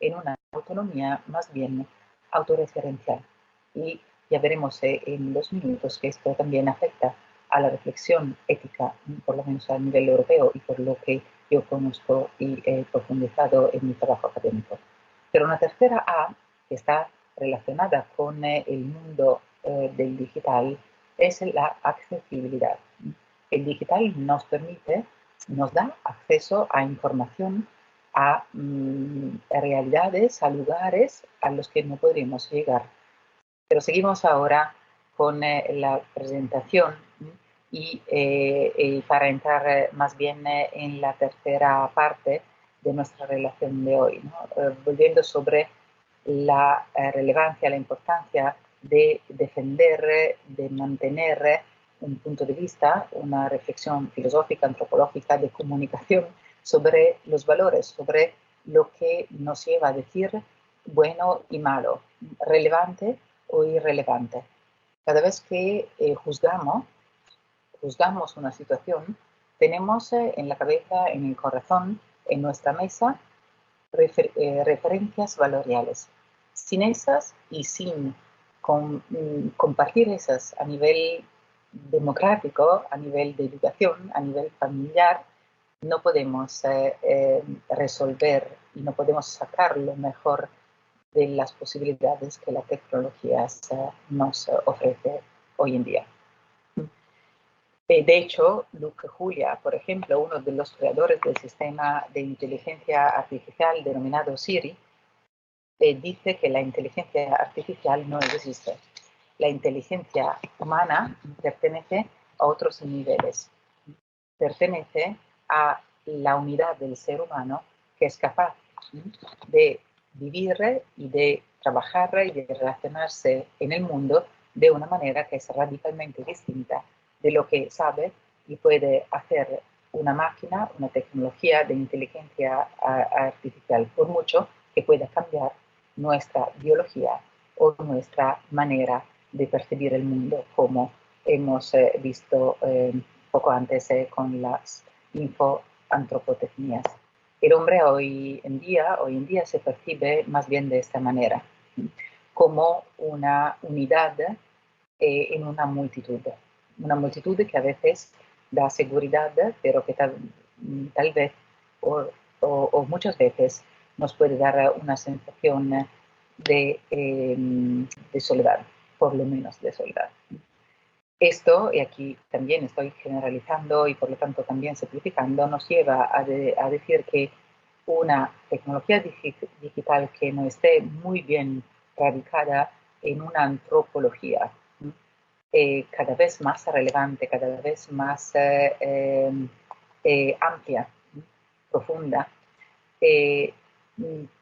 en una autonomía más bien autorreferencial. Y ya veremos en 2 minutos que esto también afecta a la reflexión ética, por lo menos a nivel europeo y por lo que yo conozco y he profundizado en mi trabajo académico. Pero una tercera A, que está relacionada con el mundo del digital, es la accesibilidad. El digital nos da acceso a información, a realidades, a lugares a los que no podríamos llegar. Pero seguimos ahora con la presentación y para entrar más bien en la tercera parte de nuestra relación de hoy, ¿no? Volviendo sobre la relevancia, la importancia de defender, de mantener un punto de vista, una reflexión filosófica, antropológica, de comunicación sobre los valores, sobre lo que nos lleva a decir bueno y malo, relevante o irrelevante. Cada vez que juzgamos una situación, tenemos en la cabeza, en el corazón, en nuestra mesa, referencias valoriales. Sin esas y sin compartir esas a nivel democrático, a nivel de educación, a nivel familiar, no podemos resolver y no podemos sacar lo mejor de las posibilidades que la tecnología nos ofrece hoy en día. De hecho, Luke Julia, por ejemplo, uno de los creadores del sistema de inteligencia artificial denominado Siri, dice que la inteligencia artificial no existe. La inteligencia humana pertenece a otros niveles. Pertenece a la unidad del ser humano que es capaz de vivir y de trabajar y de relacionarse en el mundo de una manera que es radicalmente distinta de lo que sabe y puede hacer una máquina, una tecnología de inteligencia artificial, por mucho que pueda cambiar nuestra biología o nuestra manera de percibir el mundo, como hemos visto poco antes con las infoantropotecnías. El hombre hoy en día se percibe más bien de esta manera, como una unidad en una multitud que a veces da seguridad, pero que tal vez o muchas veces nos puede dar una sensación de soledad, por lo menos de soledad. Esto, y aquí también estoy generalizando y por lo tanto también simplificando, nos lleva a decir que una tecnología digital que no esté muy bien radicada en una antropología cada vez más relevante, cada vez más amplia, profunda,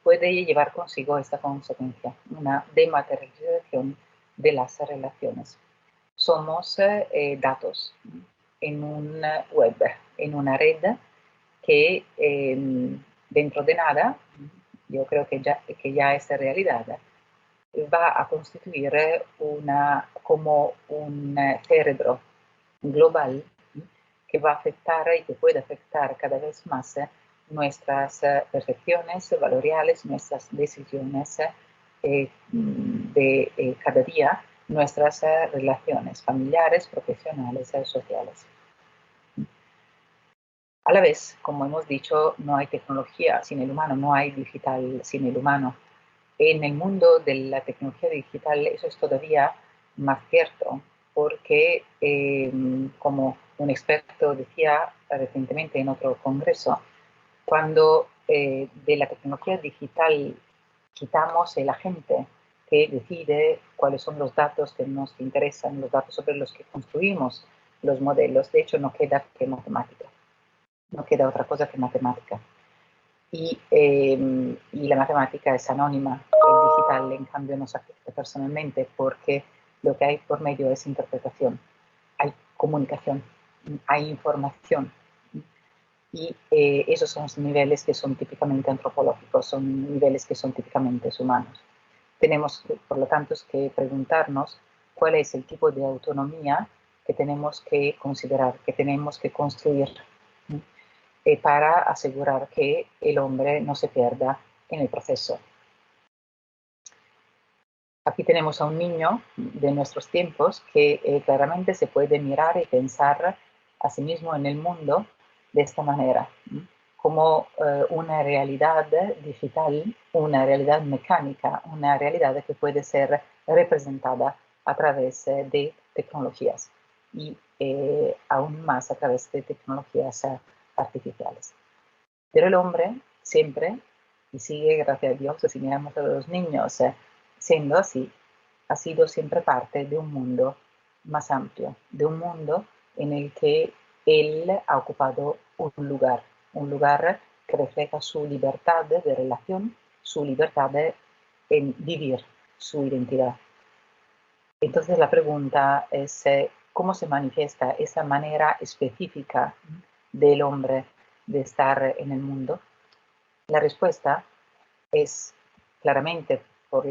puede llevar consigo esta consecuencia, una dematerialización de las relaciones. Somos datos en una web, en una red que dentro de nada, yo creo que ya es realidad, va a constituir como un cerebro global que va a afectar y que puede afectar cada vez más nuestras percepciones valoriales, nuestras decisiones de cada día, nuestras relaciones familiares, profesionales y sociales. A la vez, como hemos dicho, no hay tecnología sin el humano, no hay digital sin el humano. En el mundo de la tecnología digital eso es todavía más cierto, porque como un experto decía recientemente en otro congreso, cuando de la tecnología digital quitamos el agente que decide cuáles son los datos que nos interesan, los datos sobre los que construimos los modelos, de hecho no queda que matemática, no queda otra cosa que matemática. Y la matemática es anónima, el digital en cambio nos afecta personalmente porque lo que hay por medio es interpretación, hay comunicación, hay información y esos son niveles que son típicamente antropológicos, son niveles que son típicamente humanos. Tenemos, por lo tanto, que preguntarnos cuál es el tipo de autonomía que tenemos que considerar, que tenemos que construir para asegurar que el hombre no se pierda en el proceso. Aquí tenemos a un niño de nuestros tiempos que claramente se puede mirar y pensar a sí mismo en el mundo de esta manera, como una realidad digital, una realidad mecánica, una realidad que puede ser representada a través de tecnologías y aún más a través de tecnologías artificiales. Pero el hombre siempre, y sigue, gracias a Dios, si miramos a los niños, siendo así, ha sido siempre parte de un mundo más amplio, de un mundo en el que él ha ocupado un lugar que refleja su libertad de relación, su libertad en vivir su identidad. Entonces la pregunta es, ¿cómo se manifiesta esa manera específica del hombre de estar en el mundo? La respuesta es claramente por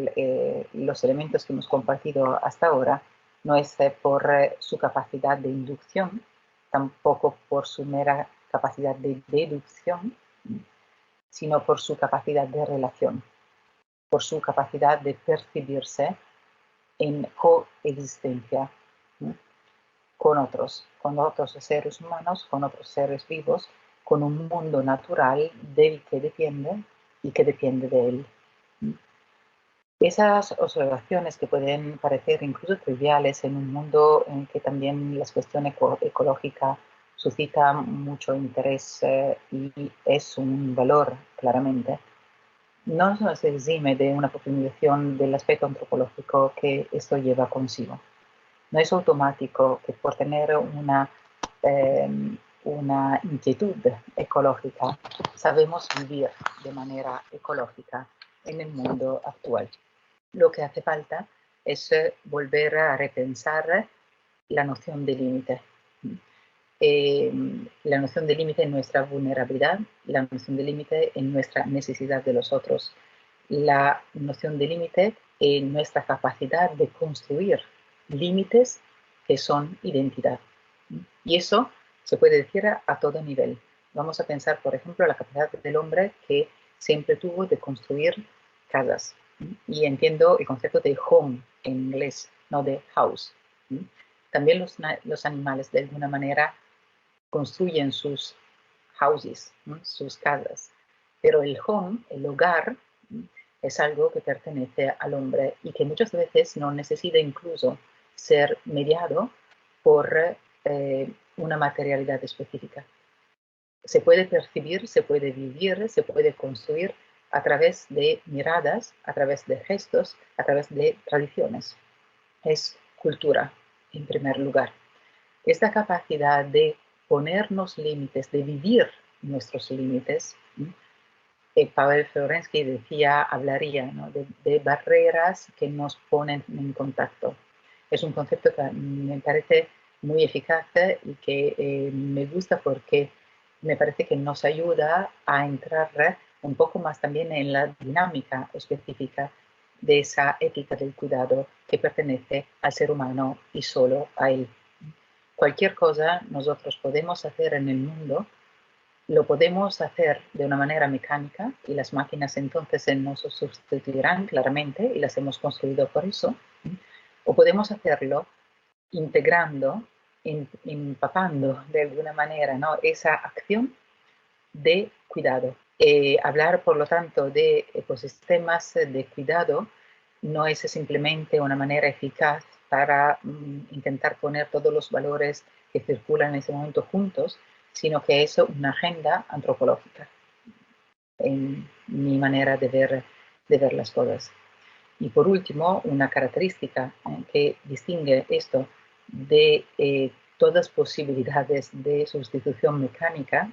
los elementos que hemos compartido hasta ahora, no es por su capacidad de inducción, tampoco por su mera capacidad de deducción, sino por su capacidad de relación, por su capacidad de percibirse en coexistencia con otros seres humanos, con otros seres vivos, con un mundo natural del que depende y que depende de él. Esas observaciones que pueden parecer incluso triviales en un mundo en que también la cuestión ecológica suscita mucho interés y es un valor claramente, no nos exime de una profundización del aspecto antropológico que esto lleva consigo. No es automático que por tener una inquietud ecológica sabemos vivir de manera ecológica en el mundo actual. Lo que hace falta es volver a repensar la noción de límite. La noción de límite en nuestra vulnerabilidad, la noción de límite en nuestra necesidad de los otros. la noción de límite en nuestra capacidad de construir límites que son identidad. Y eso se puede decir a todo nivel. Vamos a pensar, por ejemplo, la capacidad del hombre que siempre tuvo de construir casas. Y entiendo el concepto de home en inglés, no de house. También los animales, de alguna manera, construyen sus houses, sus casas. Pero el home, el hogar, es algo que pertenece al hombre y que muchas veces no necesita incluso ser mediado por una materialidad específica. Se puede percibir, se puede vivir, se puede construir a través de miradas, a través de gestos, a través de tradiciones. Es cultura, en primer lugar. Esta capacidad de ponernos límites, de vivir nuestros límites, Pavel Florensky hablaría, ¿no?, de barreras que nos ponen en contacto. Es un concepto que me parece muy eficaz y que me gusta porque me parece que nos ayuda a entrar un poco más también en la dinámica específica de esa ética del cuidado que pertenece al ser humano y solo a él. Cualquier cosa nosotros podemos hacer en el mundo, lo podemos hacer de una manera mecánica y las máquinas entonces nos sustituirán claramente y las hemos construido por eso, o podemos hacerlo integrando, empapando de alguna manera, ¿no?, esa acción de cuidado. Hablar, por lo tanto, de ecosistemas de cuidado no es simplemente una manera eficaz para intentar poner todos los valores que circulan en ese momento juntos, sino que es una agenda antropológica, en mi manera de ver las cosas. Y por último, una característica que distingue esto de todas posibilidades de sustitución mecánica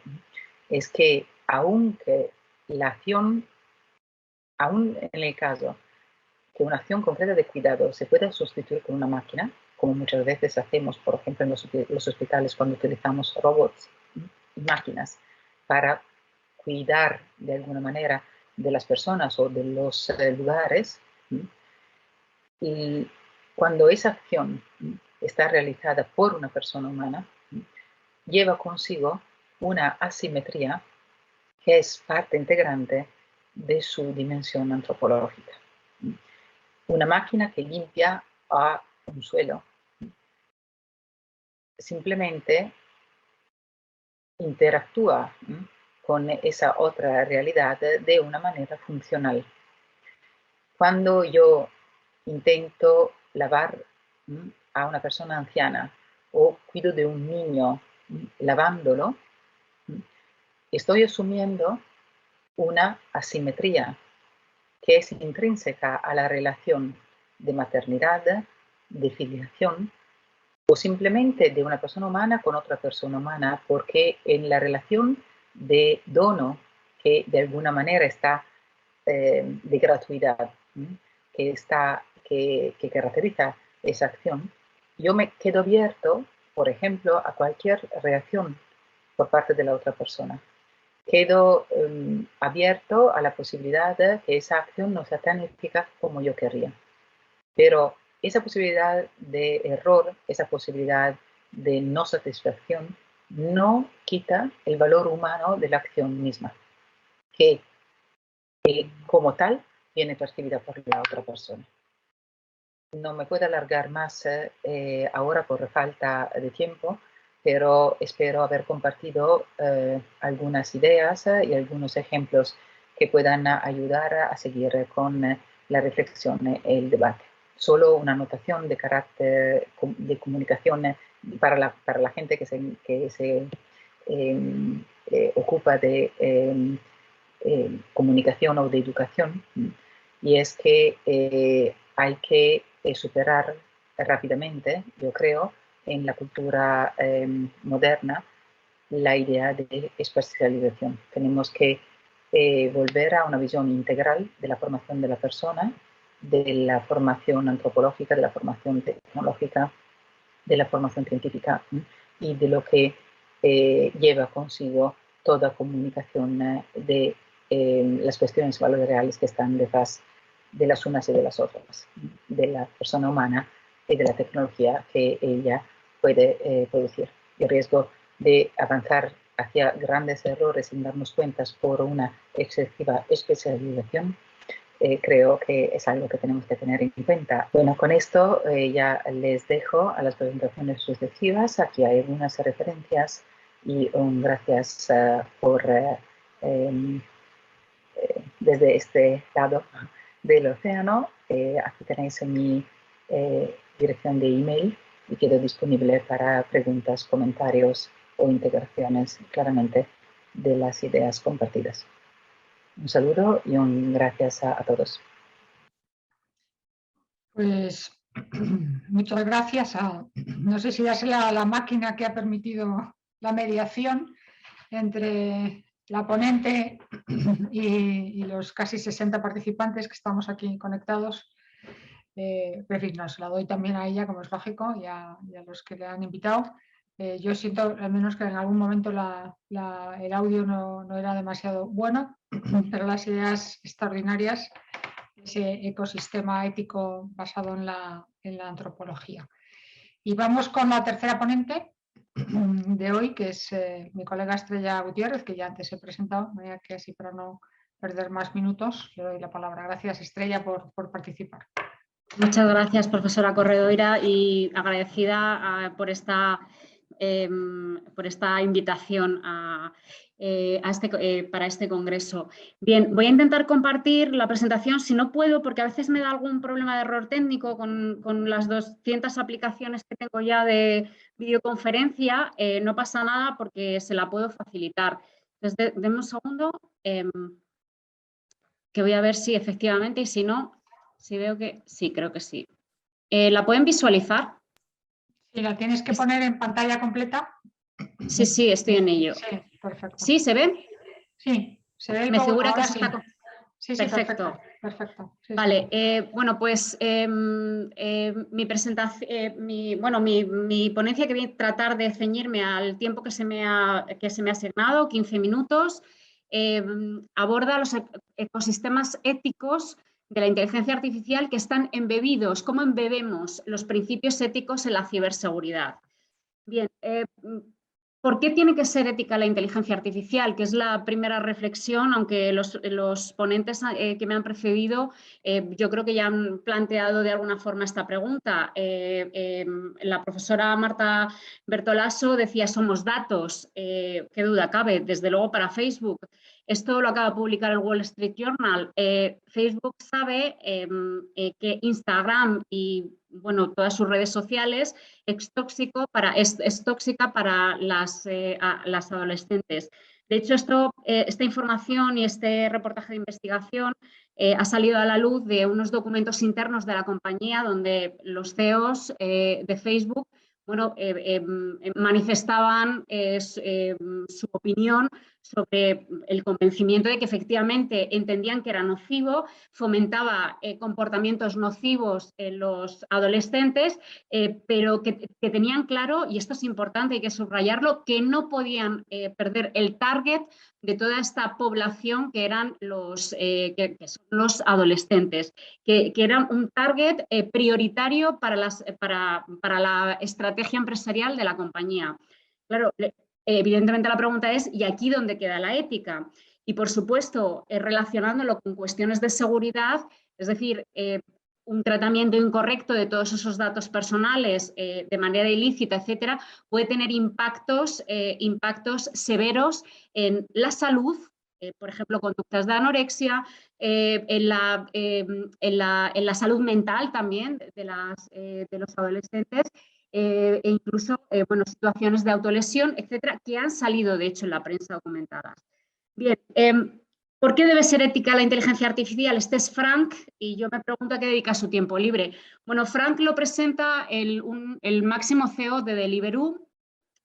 es que aunque la acción, aún en el caso que una acción concreta de cuidado se pueda sustituir con una máquina, como muchas veces hacemos, por ejemplo, en los hospitales cuando utilizamos robots y máquinas para cuidar de alguna manera de las personas o de los lugares, y cuando esa acción está realizada por una persona humana, lleva consigo una asimetría que es parte integrante de su dimensión antropológica. Una máquina que limpia a un suelo simplemente interactúa con esa otra realidad de una manera funcional. Cuando yo intento lavar a una persona anciana o cuido de un niño lavándolo, estoy asumiendo una asimetría que es intrínseca a la relación de maternidad, de filiación, o simplemente de una persona humana con otra persona humana, porque en la relación de dono, que de alguna manera está de gratuidad, que caracteriza esa acción, yo me quedo abierto, por ejemplo, a cualquier reacción por parte de la otra persona. Quedo abierto a la posibilidad de que esa acción no sea tan eficaz como yo querría. Pero esa posibilidad de error, esa posibilidad de no satisfacción, no quita el valor humano de la acción misma, que como tal viene percibida por la otra persona. No me puedo alargar más ahora por falta de tiempo, pero espero haber compartido algunas ideas y algunos ejemplos que puedan ayudar a seguir con la reflexión y el debate. Solo una anotación de carácter de comunicación para la gente que se ocupa de comunicación o de educación, y es que hay que superar rápidamente, yo creo, en la cultura moderna, la idea de especialización. Tenemos que volver a una visión integral de la formación de la persona, de la formación antropológica, de la formación tecnológica, de la formación científica y de lo que lleva consigo toda comunicación de las cuestiones y valores reales que están detrás de las unas y de las otras, de la persona humana y de la tecnología que ella puede producir. El riesgo de avanzar hacia grandes errores sin darnos cuenta por una excesiva especialización, creo que es algo que tenemos que tener en cuenta. Bueno, con esto ya les dejo a las presentaciones sucesivas. Aquí hay algunas referencias y gracias por desde este lado del océano. Aquí tenéis mi dirección de email y quedo disponible para preguntas, comentarios o integraciones claramente de las ideas compartidas. Un saludo y un gracias a todos. Pues muchas gracias no sé si es la máquina que ha permitido la mediación entre la ponente y los casi 60 participantes que estamos aquí conectados. En fin, no, se la doy también a ella, como es lógico, y a los que le han invitado. Yo siento al menos que en algún momento el audio no era demasiado bueno, pero las ideas extraordinarias, ese ecosistema ético basado en la antropología. Y vamos con la tercera ponente de hoy, que es mi colega Estrella Gutiérrez, que ya antes he presentado, que así para no perder más minutos le doy la palabra. Gracias, Estrella, por participar. Muchas gracias, profesora Corredoira, y agradecida por esta invitación para este congreso. Bien, voy a intentar compartir la presentación, si no puedo, porque a veces me da algún problema de error técnico con las 200 aplicaciones que tengo ya de videoconferencia. No pasa nada porque se la puedo facilitar. Entonces, denme un segundo, que voy a ver si efectivamente, y si no, si veo que sí, creo que sí. ¿La pueden visualizar? Sí, la tienes que poner en pantalla completa. Sí, sí, estoy en ello. Sí, perfecto. ¿Sí? ¿Se ve? Sí, se ve. Me figura que sí. se está... Sí, perfecto. Perfecto. Sí, vale, sí. Bueno, pues mi presentación, mi ponencia, que voy a tratar de ceñirme al tiempo que se me ha asignado, 15 minutos, aborda los ecosistemas éticos de la inteligencia artificial que están embebidos, cómo embebemos los principios éticos en la ciberseguridad. Bien, ¿por qué tiene que ser ética la inteligencia artificial? Que es la primera reflexión, aunque los ponentes que me han precedido yo creo que ya han planteado de alguna forma esta pregunta. La profesora Marta Bertolaso decía, somos datos. ¿Qué duda cabe? Desde luego para Facebook. Esto lo acaba de publicar el Wall Street Journal. Facebook sabe que Instagram y todas sus redes sociales es tóxica para las adolescentes. De hecho, esta información y este reportaje de investigación ha salido a la luz de unos documentos internos de la compañía donde los CEOs de Facebook manifestaban su opinión sobre el convencimiento de que efectivamente entendían que era nocivo, fomentaba comportamientos nocivos en los adolescentes, pero que tenían claro, y esto es importante, hay que subrayarlo, que no podían perder el target de toda esta población que eran que son los adolescentes, que eran un target prioritario para la estrategia empresarial de la compañía. Claro, evidentemente la pregunta es, ¿y aquí dónde queda la ética? Y por supuesto, relacionándolo con cuestiones de seguridad, es decir, un tratamiento incorrecto de todos esos datos personales de manera ilícita, etcétera, puede tener impactos severos en la salud, por ejemplo, conductas de anorexia, en la salud mental también de los adolescentes, e incluso situaciones de autolesión, etcétera, que han salido, de hecho, en la prensa documentadas. Bien, ¿por qué debe ser ética la inteligencia artificial? Este es Frank y yo me pregunto a qué dedica su tiempo libre. Bueno, Frank lo presenta el máximo CEO de Deliveroo.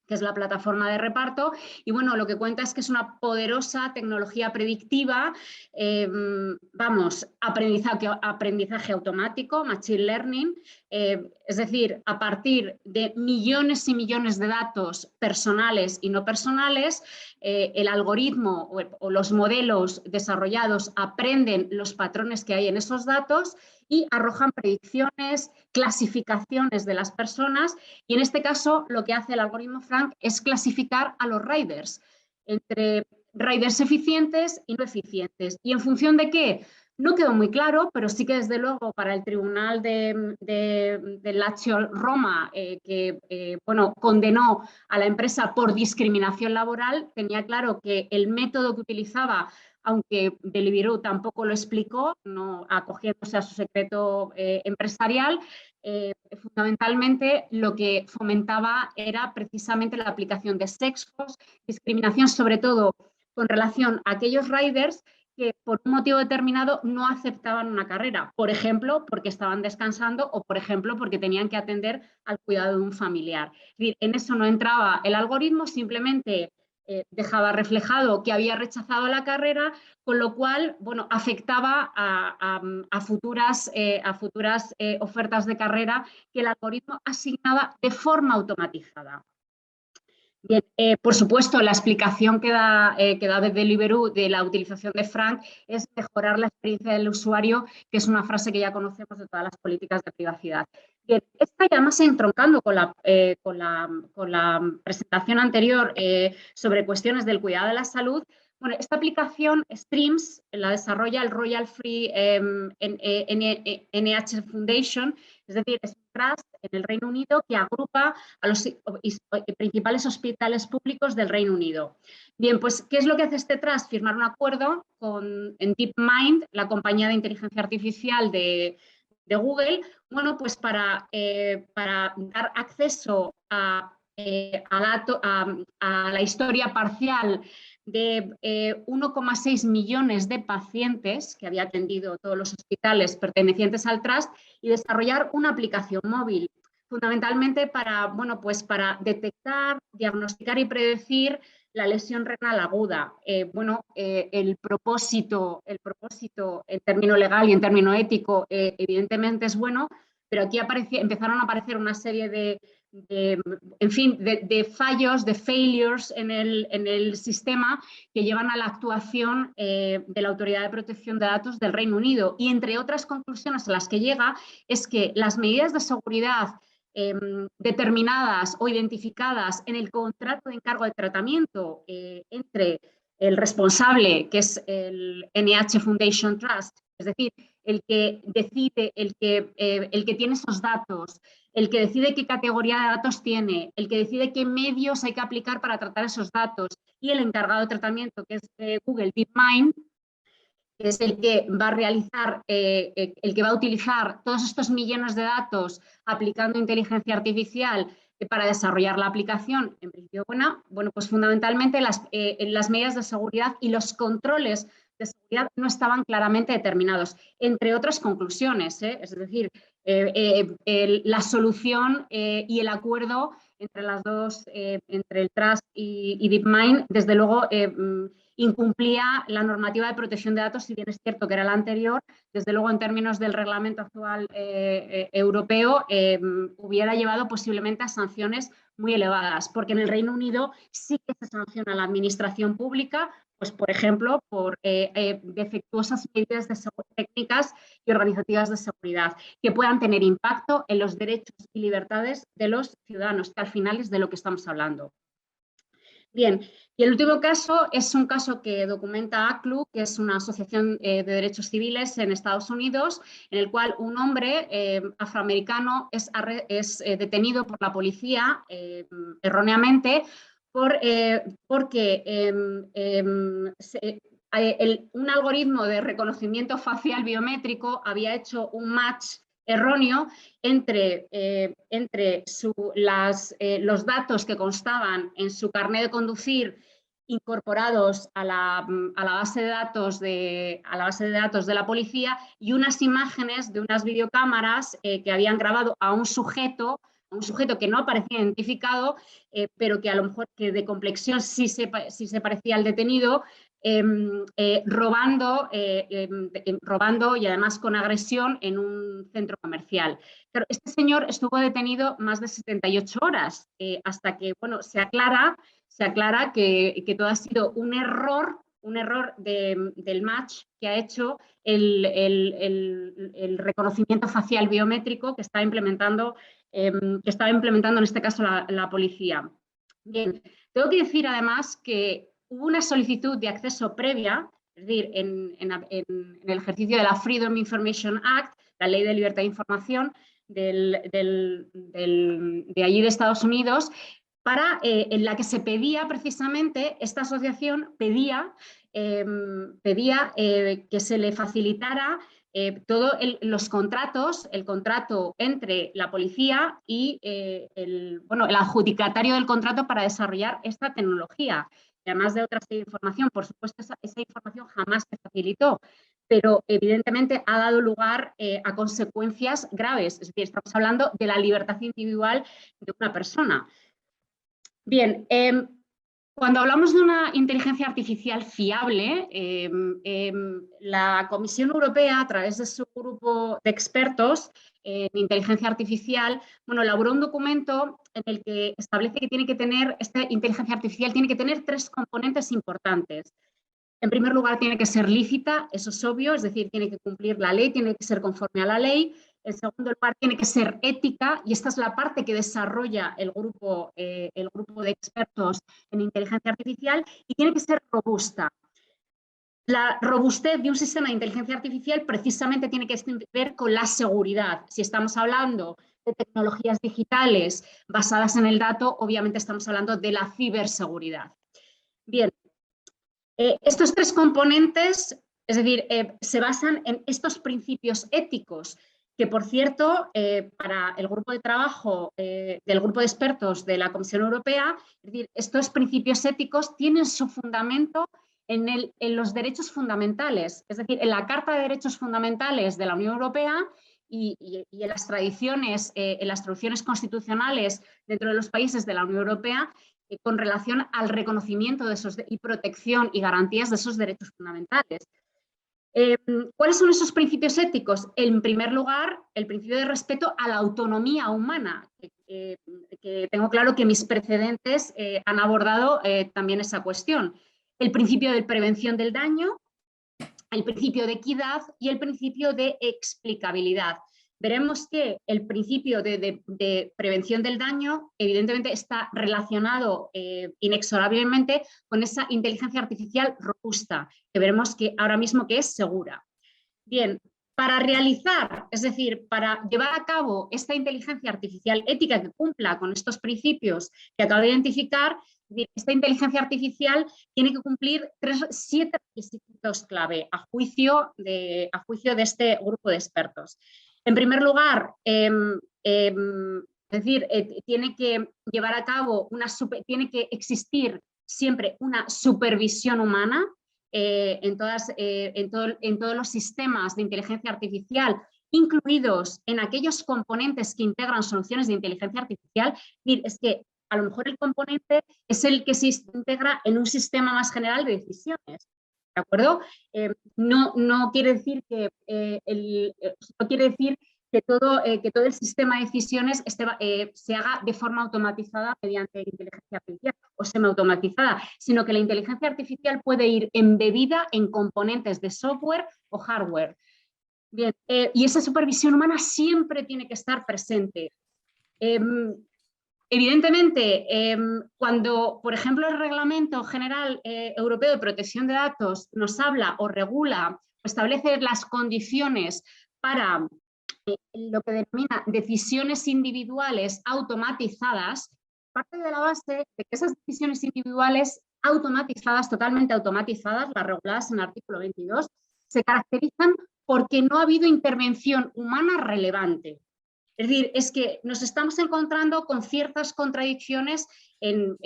que es la plataforma de reparto, y bueno, lo que cuenta es que es una poderosa tecnología predictiva, aprendizaje automático, machine learning, es decir, a partir de millones y millones de datos personales y no personales, el algoritmo o los modelos desarrollados aprenden los patrones que hay en esos datos y arrojan predicciones, clasificaciones de las personas, y en este caso lo que hace el algoritmo Frank es clasificar a los riders entre riders eficientes y no eficientes. ¿Y en función de qué? No quedó muy claro, pero sí que desde luego para el tribunal de Lazio Roma, bueno, condenó a la empresa por discriminación laboral, tenía claro que el método que utilizaba, aunque Deliveroo tampoco lo explicó, no acogiéndose a su secreto empresarial, fundamentalmente lo que fomentaba era precisamente la aplicación de sesgos, discriminación sobre todo con relación a aquellos riders que por un motivo determinado no aceptaban una carrera, por ejemplo, porque estaban descansando o, por ejemplo, porque tenían que atender al cuidado de un familiar. Es decir, en eso no entraba el algoritmo, simplemente dejaba reflejado que había rechazado la carrera, con lo cual, bueno, afectaba a futuras ofertas de carrera que el algoritmo asignaba de forma automatizada. Bien, por supuesto, la explicación que da de Deliveroo de la utilización de Frank es mejorar la experiencia del usuario, que es una frase que ya conocemos de todas las políticas de privacidad. Bien, esta ya más entroncando con la presentación anterior sobre cuestiones del cuidado de la salud. Bueno, esta aplicación Streams la desarrolla el Royal Free NHS Foundation, es decir, es un trust en el Reino Unido que agrupa a los principales hospitales públicos del Reino Unido. Bien, pues, ¿qué es lo que hace este trust? Firmar un acuerdo con DeepMind, la compañía de inteligencia artificial de Google, bueno, pues para dar acceso a la historia parcial de 1,6 millones de pacientes que había atendido todos los hospitales pertenecientes al Trust y desarrollar una aplicación móvil, fundamentalmente para, bueno, pues para detectar, diagnosticar y predecir la lesión renal aguda. El propósito en término legal y en término ético evidentemente es bueno, pero aquí empezaron a aparecer una serie de fallos, de failures en el sistema que llevan a la actuación de la Autoridad de Protección de Datos del Reino Unido. Y entre otras conclusiones a las que llega es que las medidas de seguridad determinadas o identificadas en el contrato de encargo de tratamiento entre el responsable, que es el NH Foundation Trust, es decir, el que decide, el que tiene esos datos, el que decide qué categoría de datos tiene, el que decide qué medios hay que aplicar para tratar esos datos, y el encargado de tratamiento, que es Google DeepMind, que es el que va a realizar, el que va a utilizar todos estos millones de datos aplicando inteligencia artificial para desarrollar la aplicación. En principio, bueno, pues fundamentalmente las medidas de seguridad y los controles de seguridad no estaban claramente determinados, entre otras conclusiones, es decir, la solución y el acuerdo entre las dos, entre el Trust y DeepMind, desde luego incumplía la normativa de protección de datos, si bien es cierto que era la anterior, desde luego en términos del reglamento actual europeo hubiera llevado posiblemente a sanciones muy elevadas, porque en el Reino Unido sí que se sanciona a la administración pública, pues por ejemplo, por defectuosas medidas técnicas y organizativas de seguridad que puedan tener impacto en los derechos y libertades de los ciudadanos, que al final es de lo que estamos hablando. Bien, y el último caso es un caso que documenta ACLU, que es una asociación de derechos civiles en Estados Unidos, en el cual un hombre afroamericano es detenido por la policía erróneamente porque un algoritmo de reconocimiento facial biométrico había hecho un match erróneo entre los datos que constaban en su carnet de conducir incorporados a la base de datos de la policía y unas imágenes de unas videocámaras que habían grabado a un sujeto un sujeto que no aparecía identificado, pero que a lo mejor que de complexión sí se parecía al detenido, robando y además con agresión en un centro comercial. Pero este señor estuvo detenido más de 78 horas hasta que, bueno, se aclara que todo ha sido un error del match que ha hecho el reconocimiento facial biométrico que estaba implementando en este caso la policía. Bien, tengo que decir además que hubo una solicitud de acceso previa, es decir, en el ejercicio de la Freedom Information Act, la Ley de Libertad de Información de allí de Estados Unidos, en la que se pedía precisamente, esta asociación pedía que se le facilitara todos los contratos, el contrato entre la policía y el adjudicatario del contrato para desarrollar esta tecnología. Y además de otra serie de información, por supuesto, esa información jamás se facilitó, pero evidentemente ha dado lugar a consecuencias graves. Es decir, estamos hablando de la libertad individual de una persona. Bien, cuando hablamos de una inteligencia artificial fiable, la Comisión Europea, a través de su grupo de expertos en inteligencia artificial, elaboró un documento en el que establece que esta inteligencia artificial tiene que tener 3 componentes importantes. En primer lugar, tiene que ser lícita, eso es obvio, es decir, tiene que cumplir la ley, tiene que ser conforme a la ley. En segundo lugar, tiene que ser ética, y esta es la parte que desarrolla el grupo de expertos en inteligencia artificial, y tiene que ser robusta. La robustez de un sistema de inteligencia artificial precisamente tiene que ver con la seguridad. Si estamos hablando de tecnologías digitales basadas en el dato, obviamente estamos hablando de la ciberseguridad. Bien, estos 3 componentes, es decir, se basan en estos principios éticos que, por cierto, para el grupo de trabajo del grupo de expertos de la Comisión Europea, es decir, estos principios éticos tienen su fundamento en los derechos fundamentales, es decir, en la Carta de Derechos Fundamentales de la Unión Europea y en las tradiciones, en las traducciones constitucionales dentro de los países de la Unión Europea, con relación al reconocimiento de esos y protección y garantías de esos derechos fundamentales. ¿Cuáles son esos principios éticos? En primer lugar, el principio de respeto a la autonomía humana, que tengo claro que mis precedentes han abordado también esa cuestión. El principio de prevención del daño, el principio de equidad y el principio de explicabilidad. Veremos que el principio de prevención del daño evidentemente está relacionado inexorablemente con esa inteligencia artificial robusta, que veremos que ahora mismo que es segura. Bien, para realizar, es decir, para llevar a cabo esta inteligencia artificial ética que cumpla con estos principios que acabo de identificar, esta inteligencia artificial tiene que cumplir 7 requisitos clave a juicio de este grupo de expertos. En primer lugar, tiene que llevar a cabo tiene que existir siempre una supervisión humana en todos los sistemas de inteligencia artificial, incluidos en aquellos componentes que integran soluciones de inteligencia artificial. Es que a lo mejor el componente es el que se integra en un sistema más general de decisiones. ¿De acuerdo? No quiere decir que todo el sistema de decisiones se haga de forma automatizada mediante inteligencia artificial o semiautomatizada, sino que la inteligencia artificial puede ir embebida en componentes de software o hardware. Bien, y esa supervisión humana siempre tiene que estar presente. Evidentemente, cuando, por ejemplo, el Reglamento General Europeo de Protección de Datos nos habla o regula o establece las condiciones para lo que denomina decisiones individuales automatizadas, parte de la base de que esas decisiones individuales automatizadas, totalmente automatizadas, las reguladas en el artículo 22, se caracterizan porque no ha habido intervención humana relevante. Es decir, es que nos estamos encontrando con ciertas contradicciones en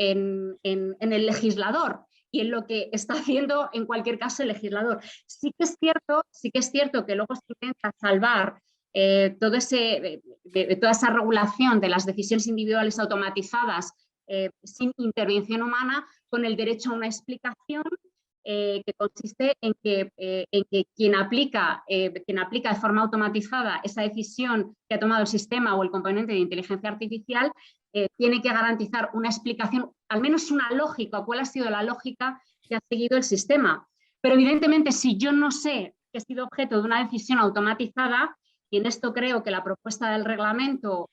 el legislador y en lo que está haciendo en cualquier caso el legislador. Sí que es cierto que luego se intenta salvar toda esa regulación de las decisiones individuales automatizadas sin intervención humana con el derecho a una explicación que consiste en que quien aplica de forma automatizada esa decisión que ha tomado el sistema o el componente de inteligencia artificial tiene que garantizar una explicación, al menos una lógica, cuál ha sido la lógica que ha seguido el sistema. Pero evidentemente, si yo no sé que he sido objeto de una decisión automatizada, y en esto creo que la propuesta del reglamento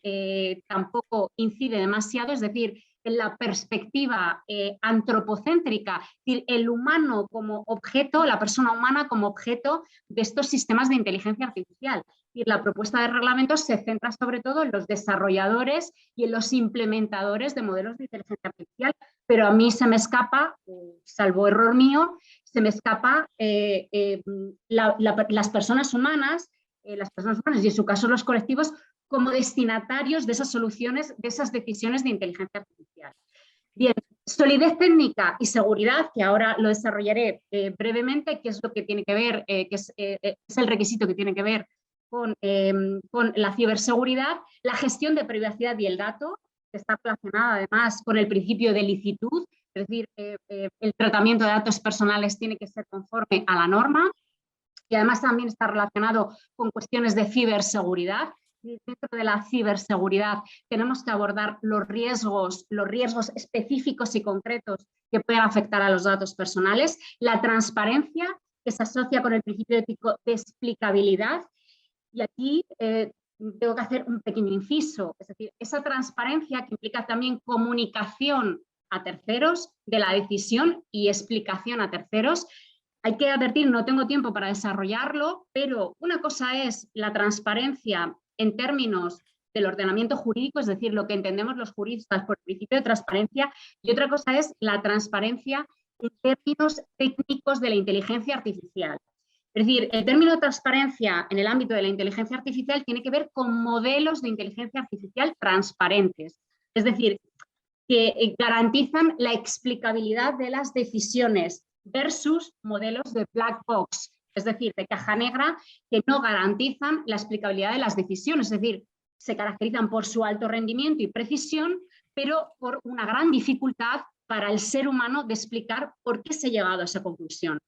tampoco incide demasiado, es decir, en la perspectiva antropocéntrica, es decir, el humano como objeto, la persona humana como objeto de estos sistemas de inteligencia artificial. Y la propuesta de reglamento se centra sobre todo en los desarrolladores y en los implementadores de modelos de inteligencia artificial, pero a mí se me escapa, salvo error mío, se me escapa las personas humanas y en su caso los colectivos como destinatarios de esas soluciones, de esas decisiones de inteligencia artificial. Bien, solidez técnica y seguridad, que ahora lo desarrollaré brevemente, que es lo que tiene que ver, que es el requisito que tiene que ver con la ciberseguridad, la gestión de privacidad y el dato, que está relacionada además con el principio de licitud, es decir, el tratamiento de datos personales tiene que ser conforme a la norma, y además también está relacionado con cuestiones de ciberseguridad. Dentro de la ciberseguridad tenemos que abordar los riesgos específicos y concretos que pueden afectar a los datos personales, la transparencia, que se asocia con el principio ético de explicabilidad, y aquí tengo que hacer un pequeño inciso, es decir, esa transparencia que implica también comunicación a terceros de la decisión y explicación a terceros. Hay que advertir, no tengo tiempo para desarrollarlo, pero una cosa es la transparencia en términos del ordenamiento jurídico, es decir, lo que entendemos los juristas por principio de transparencia, y otra cosa es la transparencia en términos técnicos de la inteligencia artificial. Es decir, el término de transparencia en el ámbito de la inteligencia artificial tiene que ver con modelos de inteligencia artificial transparentes, es decir, que garantizan la explicabilidad de las decisiones versus modelos de black box, es decir, de caja negra, que no garantizan la explicabilidad de las decisiones, es decir, se caracterizan por su alto rendimiento y precisión, pero por una gran dificultad para el ser humano de explicar por qué se ha llegado a esa conclusión.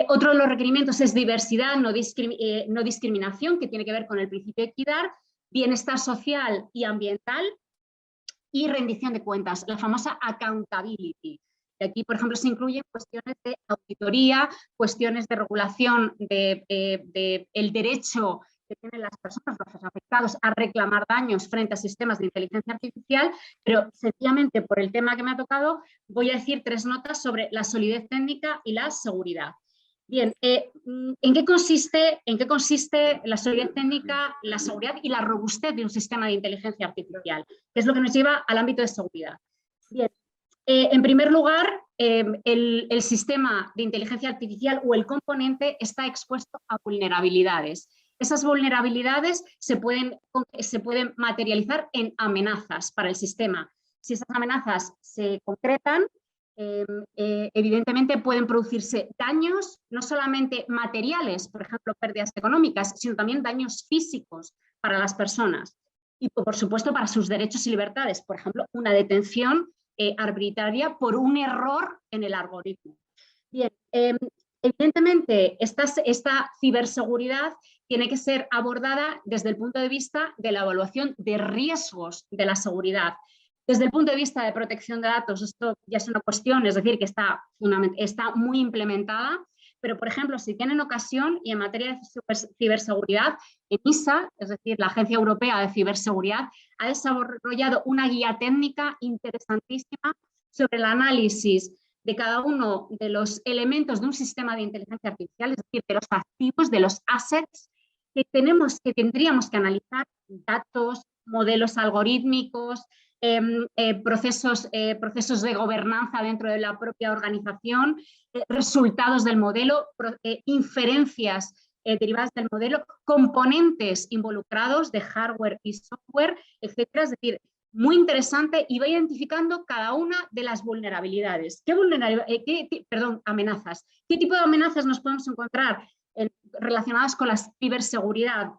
Otro de los requerimientos es diversidad, no discriminación, que tiene que ver con el principio de equidad, bienestar social y ambiental y rendición de cuentas, la famosa accountability. Y aquí, por ejemplo, se incluyen cuestiones de auditoría, cuestiones de regulación del derecho que tienen las personas, los afectados, a reclamar daños frente a sistemas de inteligencia artificial, pero sencillamente por el tema que me ha tocado voy a decir 3 notas sobre la solidez técnica y la seguridad. Bien, ¿en qué consiste la solidez técnica, la seguridad y la robustez de un sistema de inteligencia artificial? Que es lo que nos lleva al ámbito de seguridad. Bien, en primer lugar, el sistema de inteligencia artificial o el componente está expuesto a vulnerabilidades. Esas vulnerabilidades se pueden materializar en amenazas para el sistema. Si esas amenazas se concretan, evidentemente pueden producirse daños, no solamente materiales, por ejemplo, pérdidas económicas, sino también daños físicos para las personas y, por supuesto, para sus derechos y libertades, por ejemplo, una detención arbitraria por un error en el algoritmo. Bien, evidentemente, esta ciberseguridad tiene que ser abordada desde el punto de vista de la evaluación de riesgos de la seguridad. Desde el punto de vista de protección de datos, esto ya es una cuestión, es decir, que está muy implementada, pero, por ejemplo, si tienen ocasión y en materia de ciberseguridad, ENISA, es decir, la Agencia Europea de Ciberseguridad, ha desarrollado una guía técnica interesantísima sobre el análisis de cada uno de los elementos de un sistema de inteligencia artificial, es decir, de los activos, de los assets que tendríamos que analizar, datos, modelos algorítmicos, procesos de gobernanza dentro de la propia organización, resultados del modelo, inferencias derivadas del modelo, componentes involucrados de hardware y software, etcétera. Es decir, muy interesante, y va identificando cada una de las vulnerabilidades. Amenazas. ¿Qué tipo de amenazas nos podemos encontrar relacionadas con la ciberseguridad?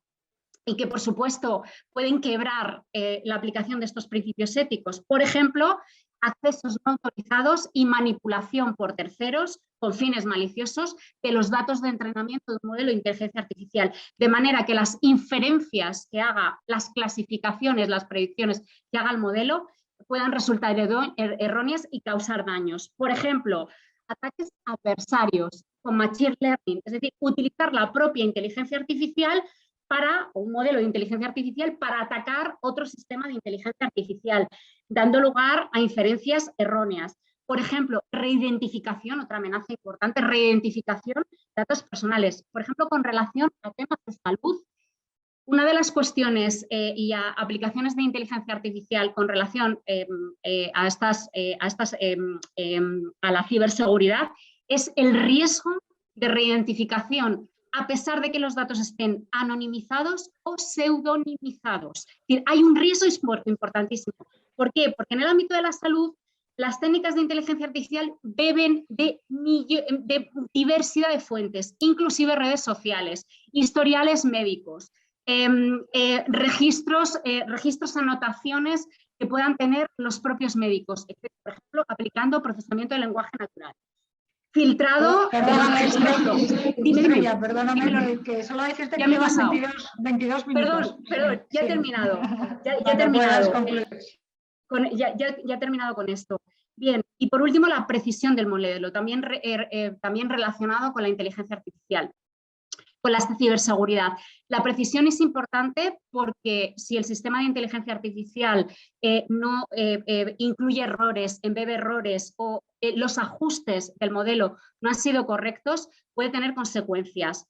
y que, por supuesto, pueden quebrar la aplicación de estos principios éticos. Por ejemplo, accesos no autorizados y manipulación por terceros con fines maliciosos de los datos de entrenamiento de un modelo de inteligencia artificial, de manera que las inferencias que haga, las clasificaciones, las predicciones que haga el modelo puedan resultar erróneas y causar daños. Por ejemplo, ataques adversarios con machine learning, es decir, utilizar la propia inteligencia artificial o un modelo de inteligencia artificial para atacar otro sistema de inteligencia artificial, dando lugar a inferencias erróneas. Por ejemplo, reidentificación, otra amenaza importante, reidentificación de datos personales. Por ejemplo, con relación a temas de salud, una de las cuestiones y a aplicaciones de inteligencia artificial con relación a la ciberseguridad es el riesgo de reidentificación a pesar de que los datos estén anonimizados o pseudonimizados. Es decir, hay un riesgo importantísimo. ¿Por qué? Porque en el ámbito de la salud las técnicas de inteligencia artificial beben de diversidad de fuentes, inclusive redes sociales, historiales médicos, registros, anotaciones que puedan tener los propios médicos, por ejemplo, aplicando procesamiento de lenguaje natural. Filtrado. Perdóname, que solo decirte que llevas 22 minutos. Perdón, ya he terminado. Ya he terminado con esto. Bien, y por último, la precisión del modelo, también relacionado con la inteligencia artificial, con la ciberseguridad. La precisión es importante porque si el sistema de inteligencia artificial no incluye errores, embebe errores o los ajustes del modelo no han sido correctos, puede tener consecuencias.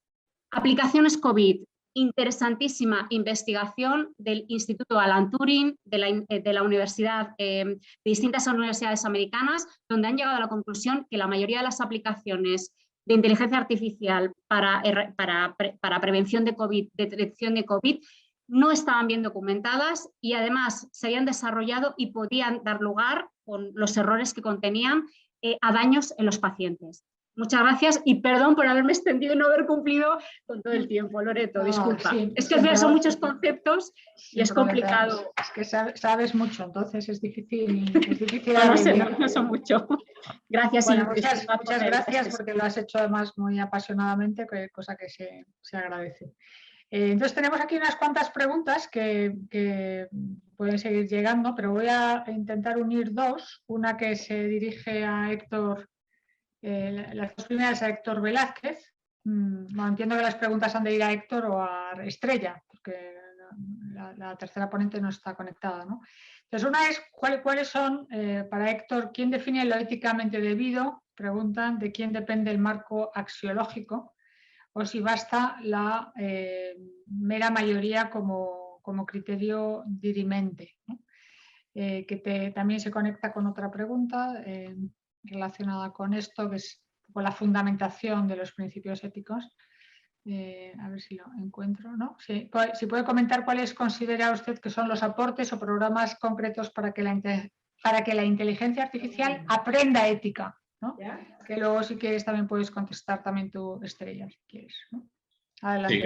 Aplicaciones COVID. Interesantísima investigación del Instituto Alan Turing, de la universidad, de distintas universidades americanas, donde han llegado a la conclusión que la mayoría de las aplicaciones de inteligencia artificial para prevención de COVID, detección de COVID, no estaban bien documentadas y además se habían desarrollado y podían dar lugar, con los errores que contenían, a daños en los pacientes. Muchas gracias y perdón por haberme extendido y no haber cumplido con todo el tiempo, Loreto, disculpa. Sí, es que al final son muchos conceptos y es complicado. Es que sabes mucho, entonces es difícil. No son mucho. Gracias. Bueno, muchas gracias porque lo has hecho además muy apasionadamente, cosa que se agradece. Entonces tenemos aquí unas cuantas preguntas que pueden seguir llegando, pero voy a intentar unir dos. Una que se dirige a Héctor. Las dos primeras a Héctor Velázquez. Entiendo que las preguntas han de ir a Héctor o a Estrella, porque la tercera ponente no está conectada, ¿no? Entonces, una es cuáles son, para Héctor, ¿quién define lo éticamente debido? Preguntan de quién depende el marco axiológico o si basta la mera mayoría como criterio dirimente, ¿no? Que también se conecta con otra pregunta relacionada con esto, que es con la fundamentación de los principios éticos. A ver si lo encuentro, ¿no? Sí, si puede comentar cuáles considera usted que son los aportes o programas concretos para que la inteligencia artificial aprenda ética, ¿no? Que luego, si quieres, también puedes contestar también tú, Estrella, si quieres, ¿no? Adelante. Sí,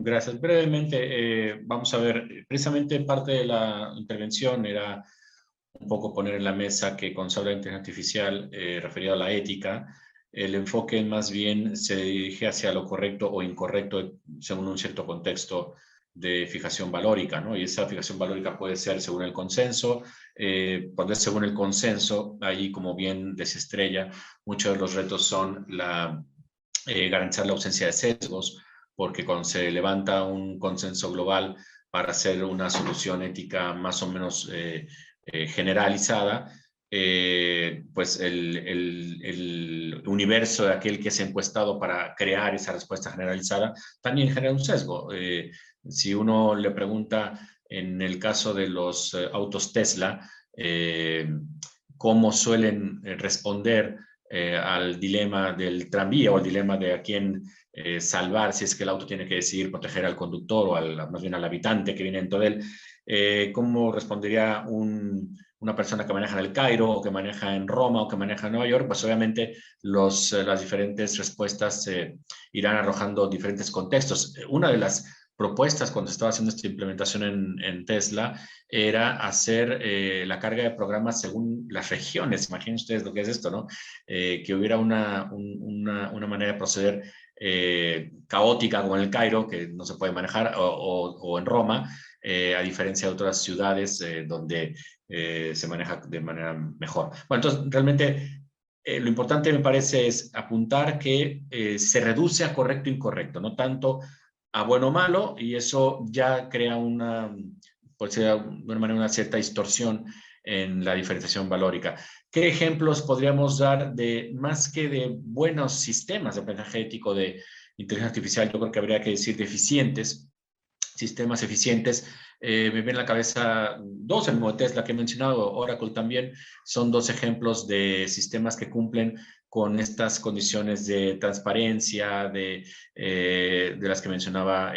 gracias. Brevemente, vamos a ver, precisamente parte de la intervención era un poco poner en la mesa que cuando se habla de inteligencia artificial referido a la ética, el enfoque más bien se dirige hacia lo correcto o incorrecto según un cierto contexto de fijación valórica, ¿no? Y esa fijación valórica puede ser según el consenso. Cuando es según el consenso, ahí, como bien decía Estrella, muchos de los retos son garantizar la ausencia de sesgos, porque cuando se levanta un consenso global para hacer una solución ética más o menos generalizada, pues el universo de aquel que es encuestado para crear esa respuesta generalizada también genera un sesgo. Si uno le pregunta, en el caso de los autos Tesla, cómo suelen responder al dilema del tranvía o al dilema de a quién salvar si es que el auto tiene que decidir proteger al conductor o más bien al habitante que viene dentro de él, ¿cómo respondería una persona que maneja en el Cairo o que maneja en Roma o que maneja en Nueva York? Pues obviamente las diferentes respuestas irán arrojando diferentes contextos. Una de las propuestas cuando estaba haciendo esta implementación en Tesla era hacer la carga de programas según las regiones. Imaginen ustedes lo que es esto, ¿no? Que hubiera una manera de proceder caótica como en el Cairo, que no se puede manejar, o en Roma, a diferencia de otras ciudades donde se maneja de manera mejor. Bueno, entonces realmente lo importante me parece es apuntar que se reduce a correcto e incorrecto, no tanto a bueno o malo, y eso ya crea puede ser de alguna manera una cierta distorsión en la diferenciación valórica. ¿Qué ejemplos podríamos dar de, más que de buenos sistemas de aprendizaje ético de inteligencia artificial? Yo creo que habría que decir de eficientes, sistemas eficientes. Me viene a la cabeza dos, el mismo Tesla que he mencionado, Oracle también, son dos ejemplos de sistemas que cumplen con estas condiciones de transparencia, de las que mencionaba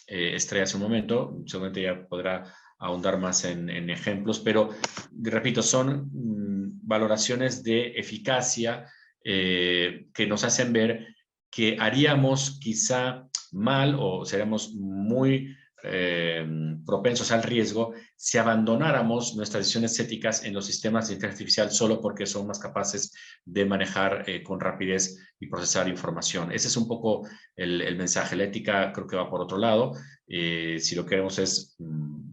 Estrella hace un momento. Seguramente ya podrá ahondar más en ejemplos, pero repito, son valoraciones de eficacia que nos hacen ver que haríamos quizá mal o seríamos muy propensos al riesgo si abandonáramos nuestras decisiones éticas en los sistemas de inteligencia artificial solo porque son más capaces de manejar con rapidez y procesar información. Ese es un poco el mensaje. La ética creo que va por otro lado. Si lo que queremos es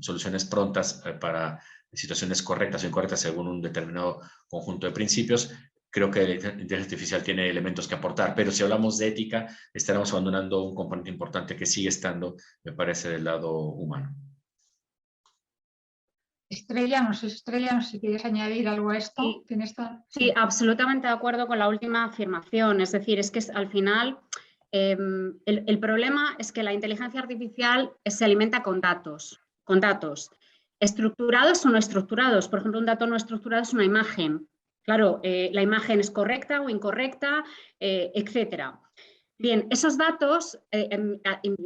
soluciones prontas para situaciones correctas o incorrectas según un determinado conjunto de principios, creo que la inteligencia artificial tiene elementos que aportar, pero si hablamos de ética, estaremos abandonando un componente importante que sigue estando, me parece, del lado humano. Estrella, no sé si quieres añadir algo a esto. Sí, absolutamente de acuerdo con la última afirmación. Es decir, es que al final el problema es que la inteligencia artificial se alimenta con datos, estructurados o no estructurados. Por ejemplo, un dato no estructurado es una imagen. Claro, la imagen es correcta o incorrecta, etcétera. Bien, esos datos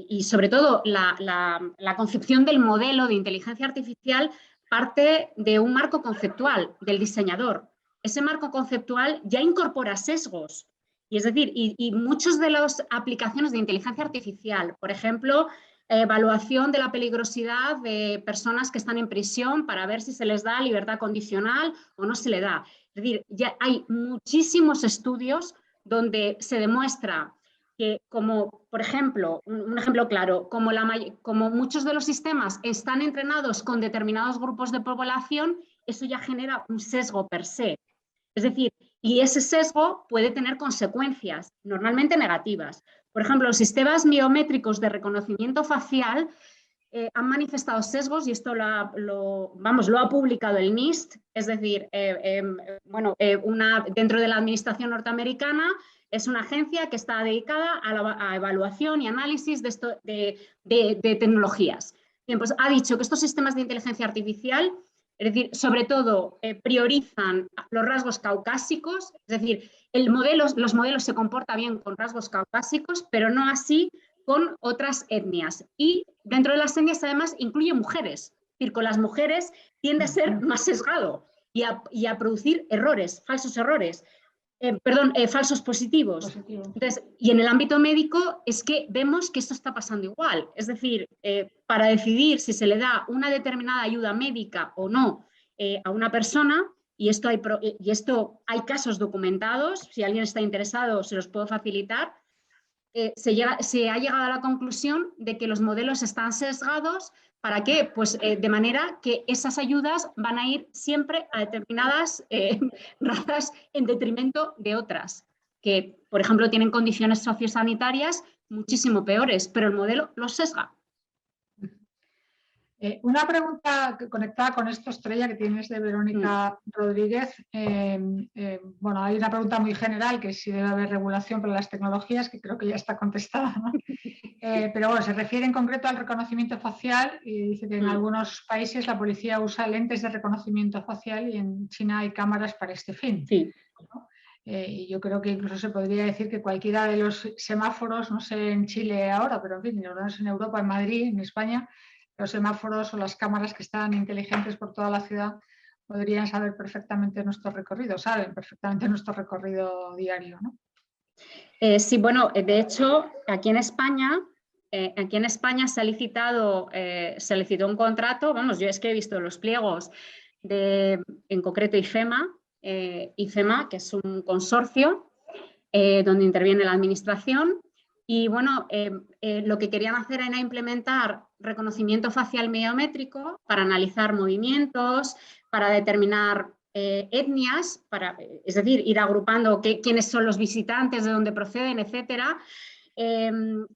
y sobre todo la concepción del modelo de inteligencia artificial parte de un marco conceptual del diseñador. Ese marco conceptual ya incorpora sesgos. Y es decir, y muchas de las aplicaciones de inteligencia artificial, por ejemplo, evaluación de la peligrosidad de personas que están en prisión para ver si se les da libertad condicional o no se le da. Es decir, ya hay muchísimos estudios donde se demuestra que, como por ejemplo, un ejemplo claro, como muchos de los sistemas están entrenados con determinados grupos de población, eso ya genera un sesgo per se. Es decir, y ese sesgo puede tener consecuencias, normalmente negativas. Por ejemplo, los sistemas biométricos de reconocimiento facial han manifestado sesgos, y esto lo ha publicado el NIST, es decir, dentro de la administración norteamericana es una agencia que está dedicada a evaluación y análisis de tecnologías. Bien, pues ha dicho que estos sistemas de inteligencia artificial, es decir, sobre todo priorizan los rasgos caucásicos, es decir, los modelos se comportan bien con rasgos caucásicos, pero no así con otras etnias. Y dentro de las etnias, además, incluye mujeres. Es decir, con las mujeres tiende a ser más sesgado y a producir errores, falsos errores. Falsos positivos. Entonces, y en el ámbito médico es que vemos que esto está pasando igual. Es decir, para decidir si se le da una determinada ayuda médica o no a una persona, y esto hay casos documentados, si alguien está interesado se los puedo facilitar, se ha llegado a la conclusión de que los modelos están sesgados. ¿Para qué? Pues de manera que esas ayudas van a ir siempre a determinadas razas en detrimento de otras, que, por ejemplo, tienen condiciones sociosanitarias muchísimo peores, pero el modelo los sesga. Una pregunta conectada con esto, Estrella, que tienes de Verónica Rodríguez. Bueno, hay una pregunta muy general, que es si debe haber regulación para las tecnologías, que creo que ya está contestada, ¿no? Pero bueno, se refiere en concreto al reconocimiento facial y dice que en algunos países la policía usa lentes de reconocimiento facial y en China hay cámaras para este fin. Sí. ¿No? Y yo creo que incluso se podría decir que cualquiera de los semáforos, no sé en Chile ahora, pero en fin, en Europa, en Madrid, en España, los semáforos o las cámaras que están inteligentes por toda la ciudad podrían saber perfectamente nuestro recorrido, saben perfectamente nuestro recorrido diario, ¿no? Sí, bueno, de hecho, aquí en España aquí en España se licitó un contrato, vamos, yo es que he visto los pliegos en concreto IFEMA, que es un consorcio donde interviene la administración. Y bueno, lo que querían hacer era implementar reconocimiento facial biométrico para analizar movimientos, para determinar etnias, es decir, ir agrupando quiénes son los visitantes, de dónde proceden, etcétera,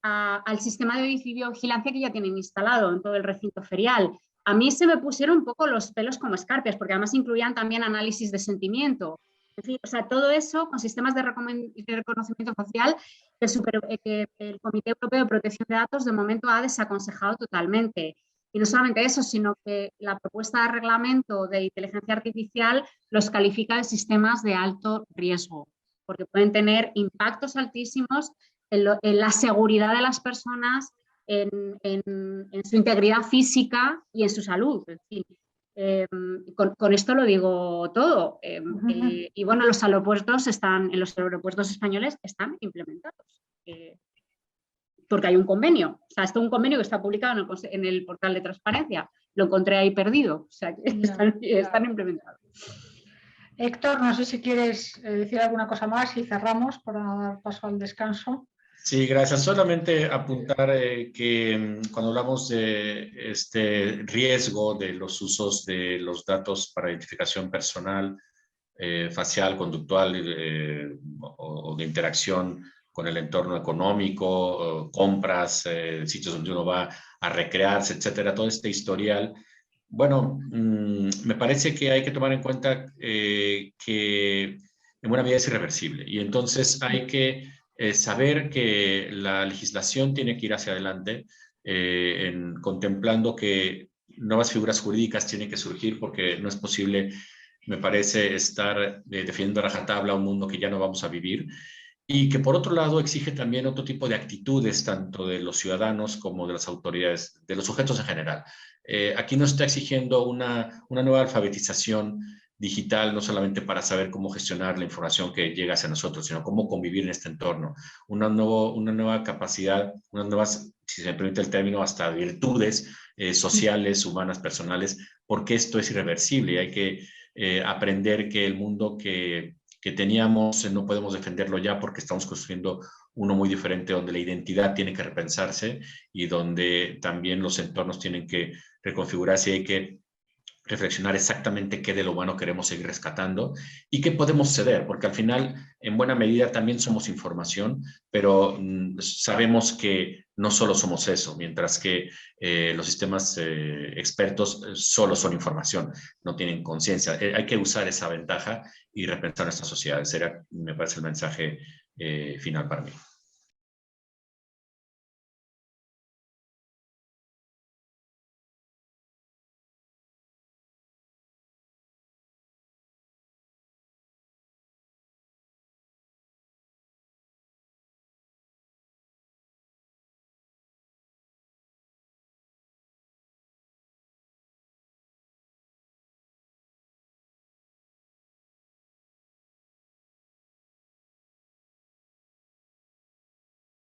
al sistema de videovigilancia que ya tienen instalado en todo el recinto ferial. A mí se me pusieron un poco los pelos como escarpias, porque además incluían también análisis de sentimiento. Es decir, o sea, todo eso con sistemas de reconocimiento facial que el Comité Europeo de Protección de Datos de momento ha desaconsejado totalmente. Y no solamente eso, sino que la propuesta de reglamento de inteligencia artificial los califica de sistemas de alto riesgo, porque pueden tener impactos altísimos en la seguridad de las personas, en su integridad física y en su salud. En fin, con esto lo digo todo. Y bueno, en los aeropuertos españoles están implementados. Porque hay un convenio, o sea, un convenio que está publicado en el portal de transparencia. Lo encontré ahí perdido, o sea, que están implementados. Héctor, no sé si quieres decir alguna cosa más y cerramos para dar paso al descanso. Sí, gracias. Solamente apuntar que cuando hablamos de este riesgo de los usos de los datos para identificación personal, facial, conductual o de interacción con el entorno económico, compras, sitios donde uno va a recrearse, etcétera, todo este historial. Bueno, me parece que hay que tomar en cuenta que en buena medida es irreversible y entonces hay que saber que la legislación tiene que ir hacia adelante contemplando que nuevas figuras jurídicas tienen que surgir porque no es posible, me parece, estar defendiendo a rajatabla un mundo que ya no vamos a vivir y que por otro lado exige también otro tipo de actitudes tanto de los ciudadanos como de las autoridades, de los sujetos en general. Aquí nos está exigiendo una nueva alfabetización digital, no solamente para saber cómo gestionar la información que llega hacia nosotros, sino cómo convivir en este entorno. Una nueva capacidad, unas nuevas, si se me permite el término, hasta virtudes sociales, humanas, personales, porque esto es irreversible y hay que aprender que el mundo que teníamos no podemos defenderlo ya porque estamos construyendo uno muy diferente donde la identidad tiene que repensarse y donde también los entornos tienen que reconfigurarse y hay que reflexionar exactamente qué de lo humano queremos seguir rescatando y qué podemos ceder, porque al final, en buena medida, también somos información, pero sabemos que no solo somos eso, mientras que los sistemas expertos solo son información, no tienen conciencia. Hay que usar esa ventaja y repensar nuestra sociedad. Será, me parece, el mensaje final para mí.